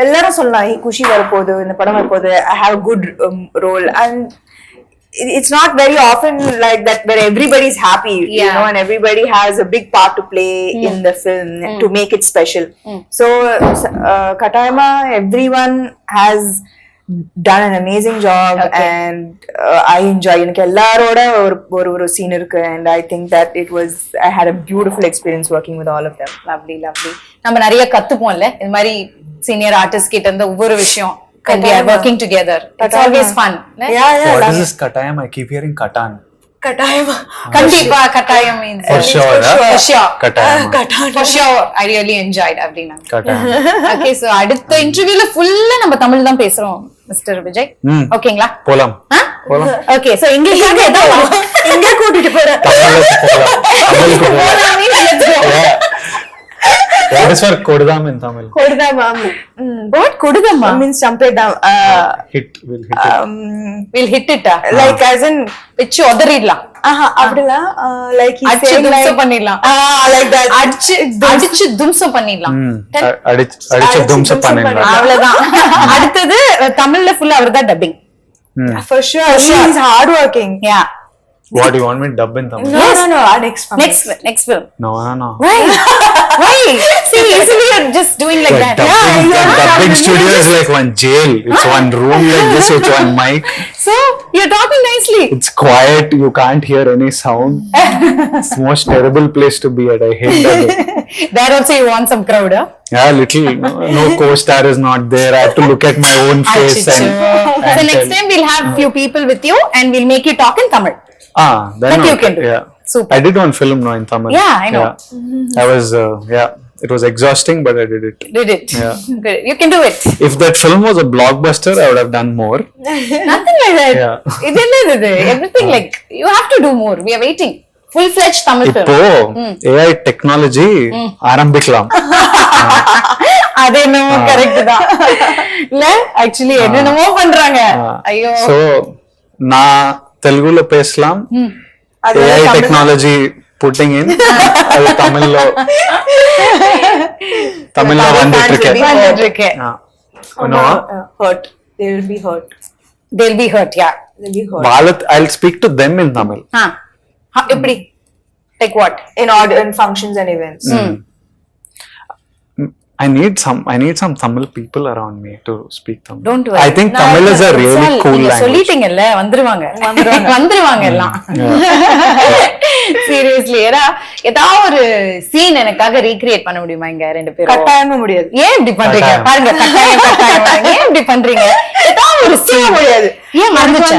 எல்லாரும் சொல்லலாம் குஷி வரப்போகுது, இந்த படம் வரப்போகுது, I have a good role. And it's not very often like that where everybody's happy, you know, and everybody has a big part to play in the film to make it special. So Katayama, everyone has done an amazing job. Okay. And I enjoy எனக்கு எல்லாரோட ஒரு scene இருக்கு, and I think that I had a beautiful experience working with all of them. Lovely lovely. நம்ம நிறைய கத்துப்போம்ல இந்த மாதிரி senior artist கிட்ட இருந்து ஒவ்வொரு விஷயம். And we are working together. It's always fun. Yeah. What is this Katayam? I keep hearing Katan. கட்டாயமா கண்டிப்பா கட்டாயம் means For sure. for sure. Katayam. For sure. I really enjoyed அப்படினா. Katayam. Okay, so அடுத்த இன்டர்வியூல ஃபுல்லா நம்ம தமிழ் தான் பேசுறோம் மிஸ்டர் விஜய். ஓகேங்களா? போலாம். போலாம். Okay, so இங்கிலீஷ்ல ஏதோ எங்க கூட்டிட்டு போற? தமிழுக்கு போலாம். Let's go. What is for Kodudam in Tamil? கொடுதாமாம். What கொடுதம்மா? Means champedam. We'll hit it. We'll hit it. Like as in வெச்சு உதறிடலாம். அப்படில like he அடிச்சு said தும்சம் like பண்ணிடலாம். like that. அடிச்சு தும்சம் பண்ணிடலாம். அடிச்சு தும்சம் பண்ணிடலாம். அவ்வளவுதான். அடுத்தது தமிழ்ல ஃபுல்லா அவர்தான் dubbing. For sure. He is hard working. Yeah. What do you want me to dub in Tamil? No. Next film. No. Why? See, easily you're just doing like that. Dubbing studio is like one jail. It's one room like this with one mic. So you're talking nicely. It's quiet. You can't hear any sound. It's the most terrible place to be at. I hate that. There also you want some crowd, huh? Yeah, little. No co-star is not there. I have to look at my own face. So next time we'll have few people with you and we'll make you talk in Tamil. Then That you can do. Yeah. Super. I did one film now in Tamil. Yeah, I know. Yeah. I was, it was exhausting, but I did it. Did it? Yeah. Good. You can do it. If that film was a blockbuster, I would have done more. Nothing like that. Yeah. Everything like, you have to do more. We are waiting. Full-fledged Tamil film. இப்போ AI technology ஆரம்பிக்கலாம். அது என்னமோ correct தான். இல்ல actually என்னென்னமோ பண்றாங்க. ஐயோ. So நான் தெலுங்குல பேசலாம். AI technology putting in அது தமிழ்ல வந்துட்டு இருக்கு. Hurt. They will be hurt. They'll be hurt, yeah. I'll speak to them in Tamil. எப்படி? Like what? In functions and events. I need some Tamil people around me to speak Tamil. Don't worry. I think Tamil is a really cool language. சொல்லிட்டீங்கல்ல வந்துருவாங்க எல்லாம். Seriously, ஏதாவது ஒரு scene எனக்காக recreate பண்ண முடியுமா இங்க ரெண்டு பேரும்? கட்டாயமா முடியாது. ஏன் இப்படி பண்றீங்க? பாருங்க கட்டாயம் ஏன் இப்படி பண்றீங்க? ஏதாவது ஒரு சீன் முடியாது. ஏன் மறந்துச்சு?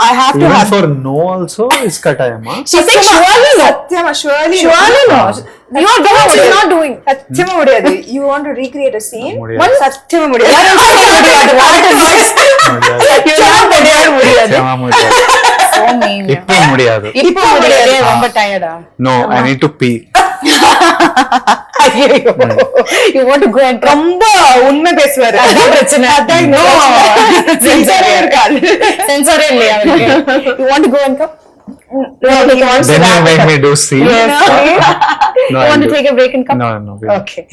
I have to Even for no also is katayama. She said surely no. Surely no. You are doing what you are not doing. சத்தியமா முடியாது. You want to recreate a scene? சத்தியமா முடியாது. So mean. இப்போ முடியாது. ரொம்ப டயர்டா? No, I need to pee. You want to go and ரொம்ப உண்மை பேசுவாரு. அதான் பிரச்சனை. No. சென்சாரே இல்லையா அவருக்கு? You want to go and come? No, then you make me do scene. Yes. No, You want to take a break and come? No. Okay.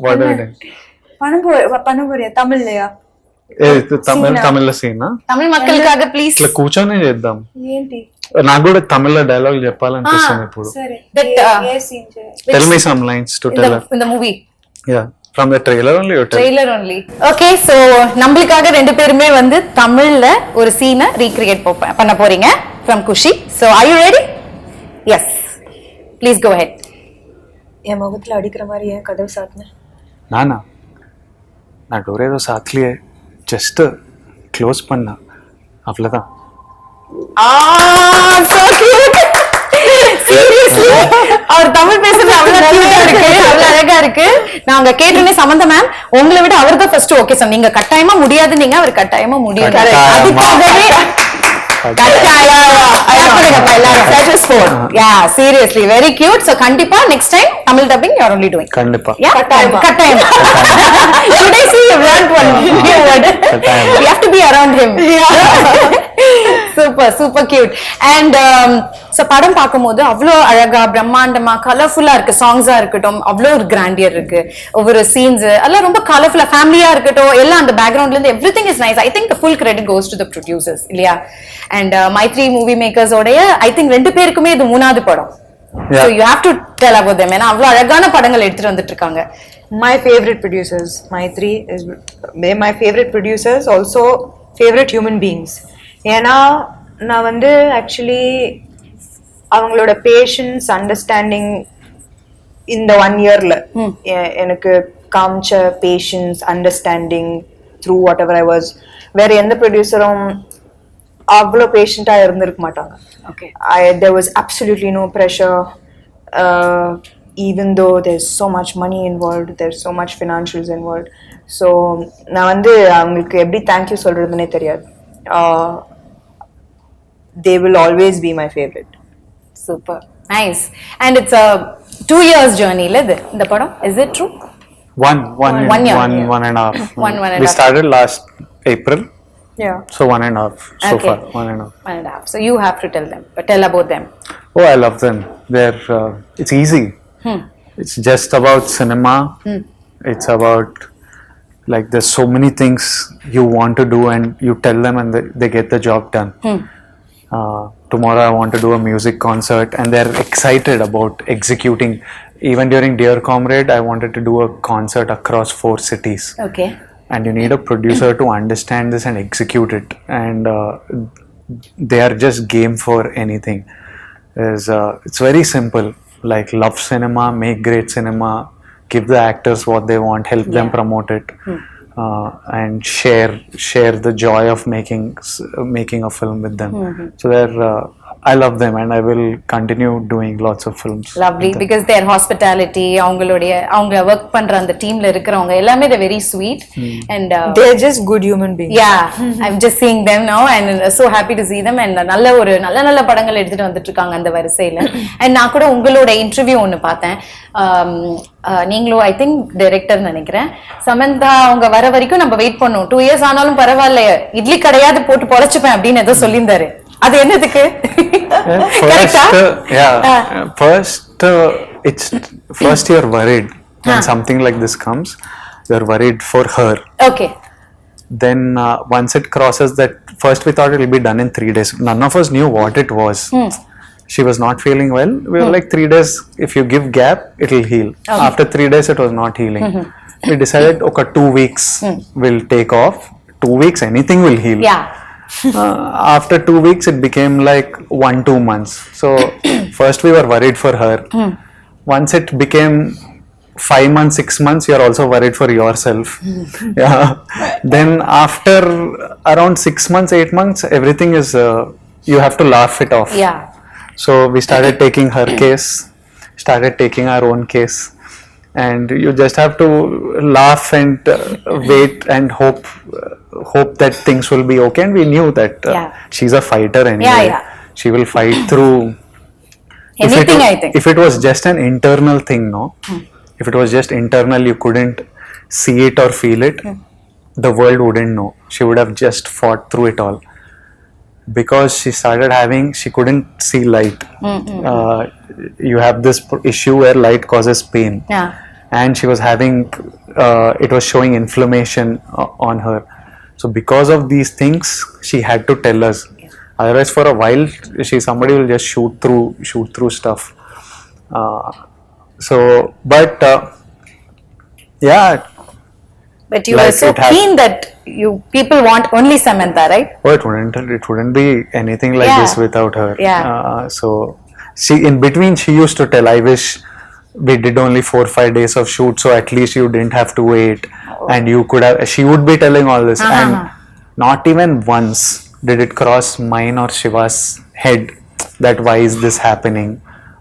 What are we doing? பண்ண போறியா தமிழ்லயா? తమిళ సీనా? తమిళ மக்களுக்காக ప్లీజ్. ఇట్లా కూర్చొని చేద్దాం. ఏంటి? నాకు కూడా తమిళ డైలాగ్ చెప్పాలనిపిస్తుంది ఇప్పుడు. సరే. Tell me some lines to tell her. In the movie. Yeah. From the trailer only you tell. Trailer only. Okay, so நம்மளுக்காக ரெண்டு பேருமே வந்து தமிழ்ல ஒரு சீனை ரீக்ரியேட் பண்ண போறீங்க from Kushi. So are you ready? Yes. Please go ahead. என் முகத்துல அடிக்கிற மாதிரி ஏன் கதவு சாத்துன? நானா? நான் டோர் ஏதோ சாத்தலையே, ஜஸ்ட் க்ளோஸ் பண்ண அவ்வளவுதான். So cute. Seriously, அவர் தமிழ் பேசுறது அவ்வளவு கியூட்டா இருக்கு, அவ்வளவு அழகா இருக்கு. நாங்க கேட்டோனே சமந்தா மேம் உங்களை விட அவர் தான் ஃபர்ஸ்ட் ஓகே சார், நீங்க கட்டாயமா முடியாது, நீங்க அவர் கட்டாயமா முடியாது. அதுக்காகவே seriously very cute. So kandipa next time Tamil dubbing you are only doing. Kandipa. Yeah, kattayama. Today see you learned one new word. You have to be around him. Super cute. And so படம் பாக்கும்போது அவ்ளோ அழகா பிரம்மாண்டமா கலர்ஃபுல்லா இருக்கு, சாங்ஸா இருக்கட்டும் அவ்ளோ ஒரு கிராண்டியர் இருக்கு, ஒவ்வொரு சீன்ஸ் எல்லாம் ரொம்ப கலர்ஃபுல்லா, ஃபேமிலியா இருக்கட்டும் எல்லாம் அந்த பேக்ரவுண்ட்ல இருந்து everything is nice. I think the full credit goes to the producers இல்லையா? And Maitri movie makers ஓடைய I think ரெண்டு பேருக்குமே இது மூணாவது படம். So you have to tell about them. ஏன்னா அவ்வளவு அழகான படங்கள் எடுத்துட்டு வந்துட்டு இருக்காங்க. My favorite producers, my three is my favorite producers, also favorite human beings. ஏன்னா நான் வந்து ஆக்சுவலி அவங்களோட பேஷன்ஸ் அண்டர்ஸ்டாண்டிங் இந்த 1 இயர்ல எனக்கு காமிச்ச patience understanding through whatever I was. வேற எந்த ப்ரொடியூசரும் அவ்வளோ பேஷண்டா இருந்திருக்க மாட்டாங்க. Okay. There was absolutely no pressure. Even though there's so much money involved, there's so much financials involved. So நான் வந்து அவங்களுக்கு எப்படி தேங்க்யூ சொல்றதுன்னே தெரியாது. They will always be my favorite. Super nice. And it's a 2 years journey la the padam, is it true? One year. One and a half. We started last April. Yeah. So 1.5 so far. 1.5. 1.5. So you have to tell about them. Oh, I love them. They're it's easy. It's just about cinema. It's about like there's so many things you want to do and you tell them and they get the job done. Tomorrow I want to do a music concert and they're excited about executing. Even during Dear Comrade, I wanted to do a concert across 4 cities. Okay. And you need a producer to understand this and execute it. And they are just game for anything. It's very simple. Like love cinema, make great cinema, give the actors what they want, help them promote it, and share the joy of making a film with them. So I love them and I will continue doing lots of films. Lovely, because their hospitality, avanga work pandra and the team la irukravanga ellame they very sweet and They're just good human beings. yeah. I'm just seeing them now and so happy to see them and நல்ல படங்கள் எடுத்துட்டு வந்துட்டு இருக்காங்க அந்த வரிசையில. and நான் கூட உங்களோட இன்டர்வியூ ஒன்னு பார்த்தேன். நீங்களும் ஐ திங்க் டைரக்டர் நினைக்கிறேன். சமந்தா அவங்க வர வரைக்கும் நம்ம வெயிட் பண்ணோம். 2 years ஆனாலும் பரவாயில்ல, இட்லி கடையாவது போட்டு பொழைச்சுப்பேன் அப்படின்னு ஏதோ சொல்லியிருந்தாரு. அது என்னதுக்கு? First you're worried when something like this comes. You're worried for her. Okay. Then once it crosses that, first we thought it will be done in 3 days. None of us knew what it was. She was not feeling well. We were like 3 days, if you give gap, it will heal. Okay. After 3 days, it was not healing. We decided, okay, 2 weeks will take off. 2 weeks, anything will heal. Yeah. After 2 weeks, it became like 1-2 months. So first we were worried for her. Once it became 5 months, 6 months, you're also worried for yourself. Yeah. Then after around 6 months, 8 months, everything is you have to laugh it off. Yeah. So we started taking her case, started taking our own case, and you just have to laugh and wait and hope that things will be okay. And we knew that she's a fighter anyway. She will fight through anything. I think if it was just an internal thing, no, if it was just internal, you couldn't see it or feel it, the world wouldn't know. She would have just fought through it all. Because she couldn't see light. You have this issue where light causes pain. Yeah. And she was having, it was showing inflammation on her. So because of these things, she had to tell us. Otherwise, for a while, somebody will just shoot through stuff. But you were so keen that people want only Samantha, right? Oh, it wouldn't be anything like this without her. Yeah. So in between she used to tell, I wish we did only 4-5 days of shoot, so at least you didn't have to wait. And you could have, she would be telling all this. And not even once did it cross mine or Shiva's head that why is this happening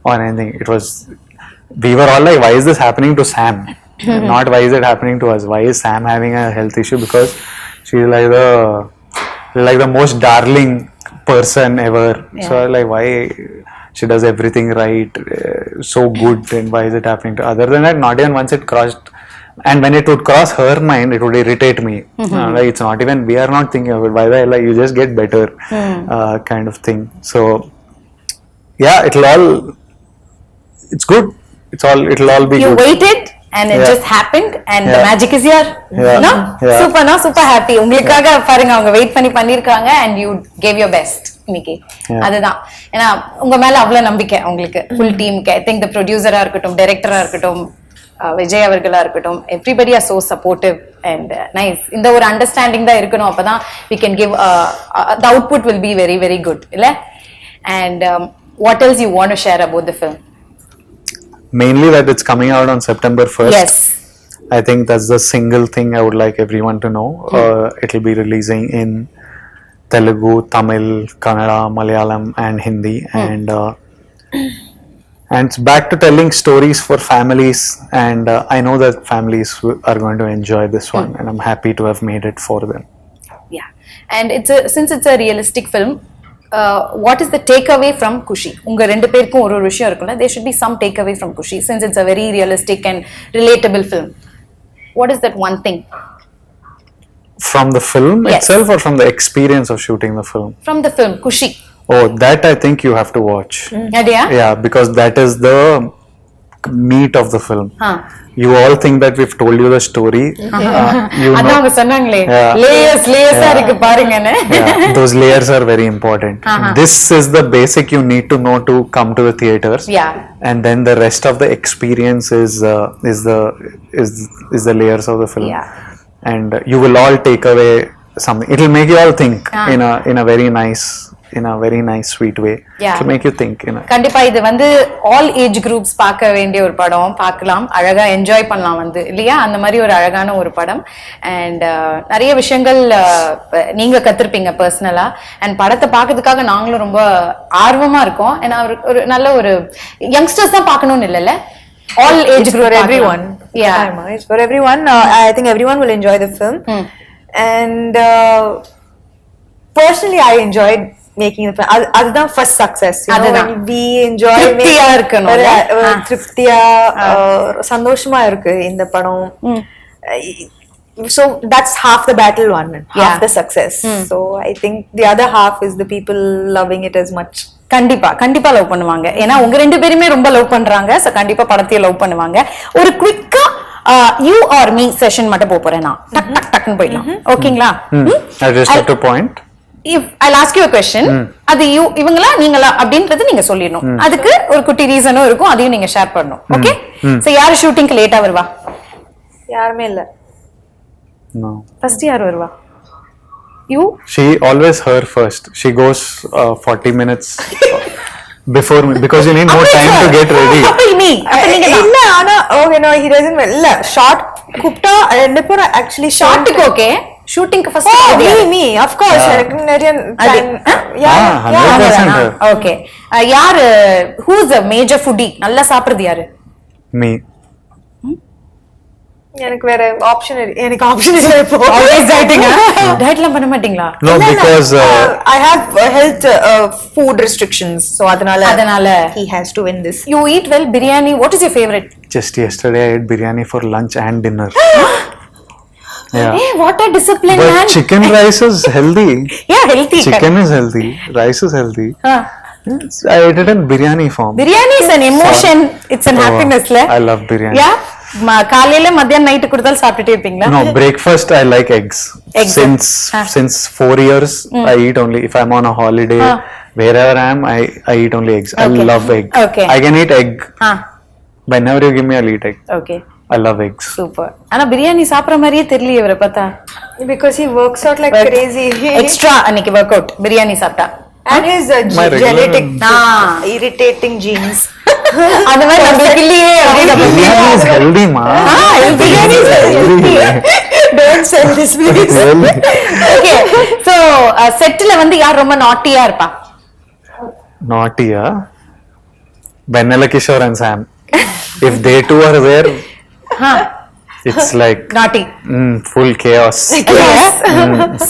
or anything. It was, we were all like, why is this happening to Sam? Not why is it happening to us? Why is Sam having a health issue? Because she's like the most darling person ever. Yeah. So like, why she does everything right, so good, and why is it happening to? Other than that, not even once it crossed. And when it would cross her mind, it would irritate me. Like it's not even, we are not thinking of it. Why the hell, like you just get better, kind of thing. So yeah, it's good. It'll all be you good. You waited. And it just happened and the magic is here. No? Super happy. உங்களுக்காக பாருங்க அவங்க wait பண்ணிருக்காங்க and you gave your best இன்னைக்கு. அதுதான். ஏன்னா உங்க மேல அவ்வளவு நம்பிக்கை உங்களுக்கு full teamக்கு. I think the producer இருக்கட்டும், director இருக்கட்டும், விஜய் அவர்களா இருக்கட்டும், everybody are so supportive and nice. இந்த ஒரு அண்டர்ஸ்டாண்டிங் தான் இருக்கணும், அப்பதான் we can give the output will be very very good, இல்ல? And what else you want to share about the film? Mainly that it's coming out on September 1st. Yes. I think that's the single thing I would like everyone to know. It'll be releasing in Telugu, Tamil, Kannada, Malayalam and Hindi, and it's back to telling stories for families, and I know that families are going to enjoy this one, and I'm happy to have made it for them. Yeah, and since it's a realistic film, what is the takeaway from Kushi? உங்க ரெண்டு பேருக்கும் ஒரு விஷயம் இருக்குல்ல, there should be some takeaway from Kushi since it's a very realistic and relatable film. What is that one thing? From the film Yes. itself, or from the experience of shooting the film? From the film Kushi. Oh, that I think you have to watch. Yeah? Yeah, because that is the meat of the film. You all think that we've told you the story. You அதான் know, அவங்க சொன்னாங்களே, Yeah. லேயர்ஸா இருக்கு பாருங்கன்னு. yeah, those layers are very important. This is the basic you need to know to come to the theaters. Yeah. And then the rest of the experience is the layers of the film. Yeah. And you will all take away something. It will make you all think in a very nice sweet way. Yeah. To make you think. கண்டிப்பா இது வந்து all age groups பார்க்க வேண்டிய ஒரு படம், பார்க்கலாம், அழகா enjoy பண்ணலாம் வந்து, இல்லையா? அந்த மாதிரி ஒரு அழகான ஒரு படம். அண்ட் நிறைய விஷயங்கள் நீங்க கத்திருப்பீங்க பர்சனலா, அண்ட் படத்தை பார்க்கறதுக்காக நாங்களும் ரொம்ப ஆர்வமா இருக்கோம். ஏன்னா ஒரு நல்ல ஒரு யங்ஸ்டர்ஸ் தான் பார்க்கணும்னு இல்லைல்ல, all age group for everyone. Yeah, It's for everyone. I think everyone will enjoy the film. And personally I enjoyed making the film. அதுதான் first success, you know, when we enjoy திருப்தியா இருக்கணும்ல. திருப்தியா சந்தோஷமா இருக்கு இந்த படம். So that's half the battle won, half the success. So I think the other half is the people loving it as much. கண்டிப்பா love பண்ணுவாங்க. ஏன்னா உங்க ரெண்டு பேருமே ரொம்ப லவ் பண்றாங்க. சோ கண்டிப்பா படத்தையும் லவ் பண்ணுவாங்க. ஒரு குவிக்கா you or me செஷன் மட்டும் போறேன் நான். டக்குன்னு போயிடலாம். ஓகேங்களா? I just have to point. If I'll ask you a question, அது இவங்களா நீங்களா அப்படின்றது நீங்க சொல்லிடணும். அதுக்கு ஒரு குட்டி ரீசனும் இருக்கும், அதையும் நீங்க ஷேர் பண்ணணும். ஓகே? சோ யாரு ஷூட்டிங்க்கு லேட்டா வருவா? யாருமே இல்ல. No. ஃபர்ஸ்ட் யார் வருவா? You? She always her first. She goes 40 minutes before me because you need more time to get ready. இல்ல ஆனா okay no he doesn't இல்ல ஷார்ட் கூப்டா ரெண்டு பேரும் actually ஷார்ட்க்கு ஓகே, ஷூட்டிங்க்கு ஃபர்ஸ்ட் me of course எனக்கு நிறைய time. 100%. ஓகே. யாரு who is a major foodie? நல்லா சாப்பிடுறது யாரு? Me. எனக்கு வேற ஆப்ஷன் இல்ல இப்போ. Always dieting. டயட்லாம் பண்ண மாட்டீங்களா? No, because I have health food restrictions, so அதனால he has to win this. You eat well. Biryani, what is your favorite? just yesterday I ate biryani for lunch and dinner. Yeah. Hey, what a discipline, But man. chicken rice is healthy. Yeah, healthy. Chicken is healthy. Rice is healthy. I ate it in biryani form. Biryani is an emotion. It's an happiness, le? I love biryani. Yeah. காலையில மத்தியானம் night கொடுத்தாலும் சாப்பிட்டுட்டே இருப்பீங்களா? No, breakfast I like eggs. Since 4 years I eat only if I'm on a holiday. Wherever I am, I eat only eggs. I love egg. Okay. I can eat egg. Whenever you give me, I'll eat egg. Okay. I love eggs. Super. ஆனா பிரியாணி சாப்பிடுற மாதிரியே தெரியல இவரை பார்த்தா. Because he works out like crazy. Extra அன்னைக்கு work out biryani சாப்பிட்டா. And his genetic irritating genes. அது மாதிரி நமக்கு இல்லையே. Biryani is healthy, ma. Biryani is healthy. Don't sell this please. Okay. So செட்ல வந்து யார் ரொம்ப நாட்டியா இருப்பா? Naughty, Vanilla Kishore and Sam. If they two are there, it's like Naughty. Full chaos. Yes.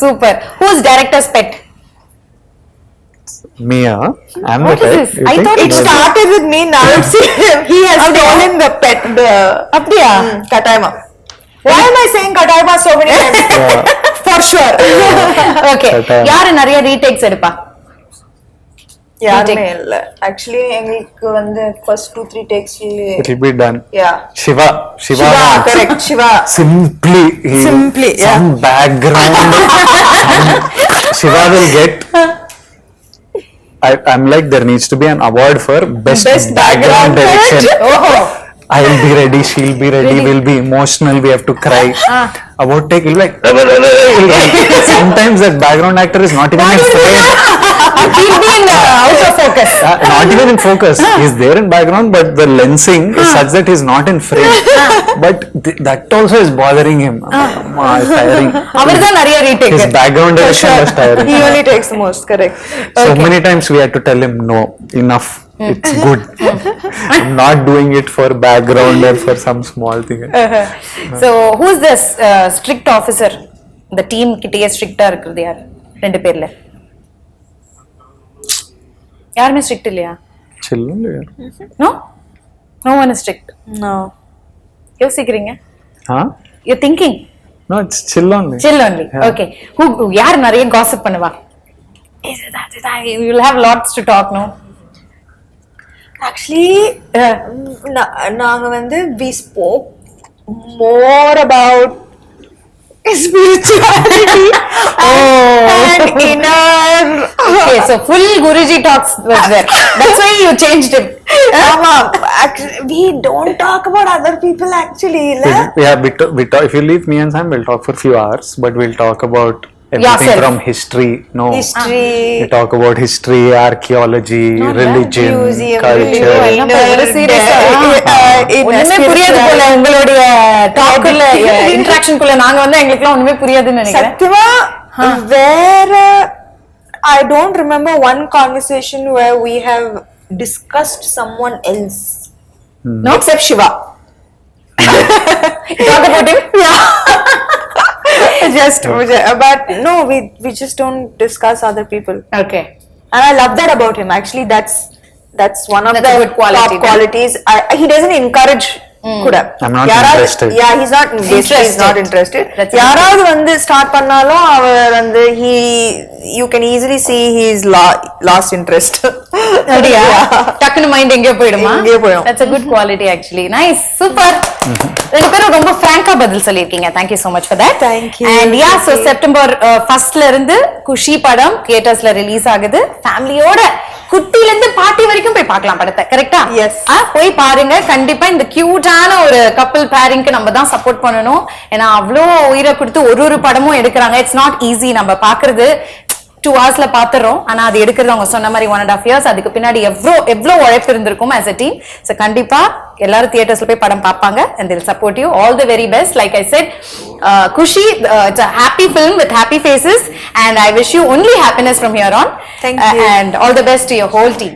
Super. Who's director's pet? Me, I'm What the is pet. this? You I think? thought It started with me, now it's he has stolen the pet, the அப்படியா? Kataima. Why am I saying Kataima so many times? For sure. Okay. Kataima. யாரு நிறைய retakes எடுப்பா? யாருமே இல்ல. Actually எங்களுக்கு வந்து first 2-3 takes It will be done. yeah. Shiva, Correct, Shiva. Simply, some background. Shiva will get. I'm like, there needs to be an award for best background direction. I'll be ready, she'll be ready, we'll be emotional, we have to cry. About take, he'll be like, sometimes that background actor is not even in frame. He'll be in out of focus. Not even in focus. He's there in background, but the lensing is such that he's not in frame. But that also is bothering him. It's tiring. அவர்தான் நிறைய retake. His background direction is tiring. He only takes the most, correct. So many times we had to tell him, no, enough. It's good. I'm not doing it for background or for some small thing. So who's this strict officer? The team கிட்டயே ஸ்ட்ரிக்ட்டா இருக்குது யார்? ரெண்டு பேர்ல. யாருமே strict இல்லையா? Chill only. No? No one is strict. No. யோசிக்கிறீங்க? Huh? You're thinking? No, it's chill only. Chill only. Yeah. Okay. யார் நிறைய gossip பண்ணுவா? You will have lots to talk, no? Actually, நாங்க வந்து we spoke more about spirituality and inner. Okay, so full Guruji talks was there. That's why you changed it. Actually, we don't talk about other people actually. Yeah, we talk, if you leave me and Sam, we'll talk for a few hours, but we'll talk about everything Yourself. from history. No, History. we talk about history, archaeology, religion, Museum, culture. ஒண்ணுமே புரியாது போல உங்களுடைய டாக்குள்ள interaction குள்ள நாங்க வந்து எங்களுக்கு ஒண்ணுமே புரியாதுன்னு நினைக்கிறேன். சத்தியமா வேற I don't remember one conversation where we have discussed someone else. No, except Shiva. Talk about him? Yeah. But no, we just don't discuss other people. Okay. And I love that about him. Actually, that's one of That's the a good quality, top qualities. He doesn't encourage. Kuda. I'm not interested. Yeah, he's not interested. He's not interested. யாராவது வந்து start பண்ணாலும் அவர் வந்து you can easily see he's lost interest. அப்படியா? டக்குனு mind எங்கேயோ போயிடுமா? எங்கேயோ போயிடும். That's a good quality actually. Nice. Super. ரெண்டு பேரும் ரொம்ப ஃப்ராங்கா பதில் சொல்லிருக்கீங்க. Thank you so much for that. Thank you. And yeah, so September 1st ல இருந்து குஷி படம் தியேட்டர்ஸ்ல ரிலீஸ் ஆகுது. ஃபேமிலியோட குட்டில இருந்து பாட்டி வரைக்கும் போய் பார்க்கலாம் படத்தை. கரெக்ட்டா? Yes. போய் பாருங்க. கண்டிப்பா இந்த கியூட்டான ஒரு கப்பிள் பேரிங்க்கு நம்ம தான் சப்போர்ட் பண்ணணும். ஏன்னா அவ்வளோ உயிரை கொடுத்து ஒரு படமும் எடுக்கிறாங்க. It's not easy. நம்ம பாக்குறது 2 hours பாத்துறோம். ஆனா அது எடுக்கிறது அவங்க சொன்ன மாதிரி 1.5 years. அதுக்கு பின்னாடி எவ்வளோ உழைப்பு இருந்திருக்கும் as a team. So கண்டிப்பா எல்லாரும் தியேட்டர்ஸ்ல போய் படம் பார்ப்பாங்க and they'll support you. All the very best. Like I said, Kushi, it's a happy film with happy faces and I wish you only happiness from here on. Thank you. And all the best to your whole team.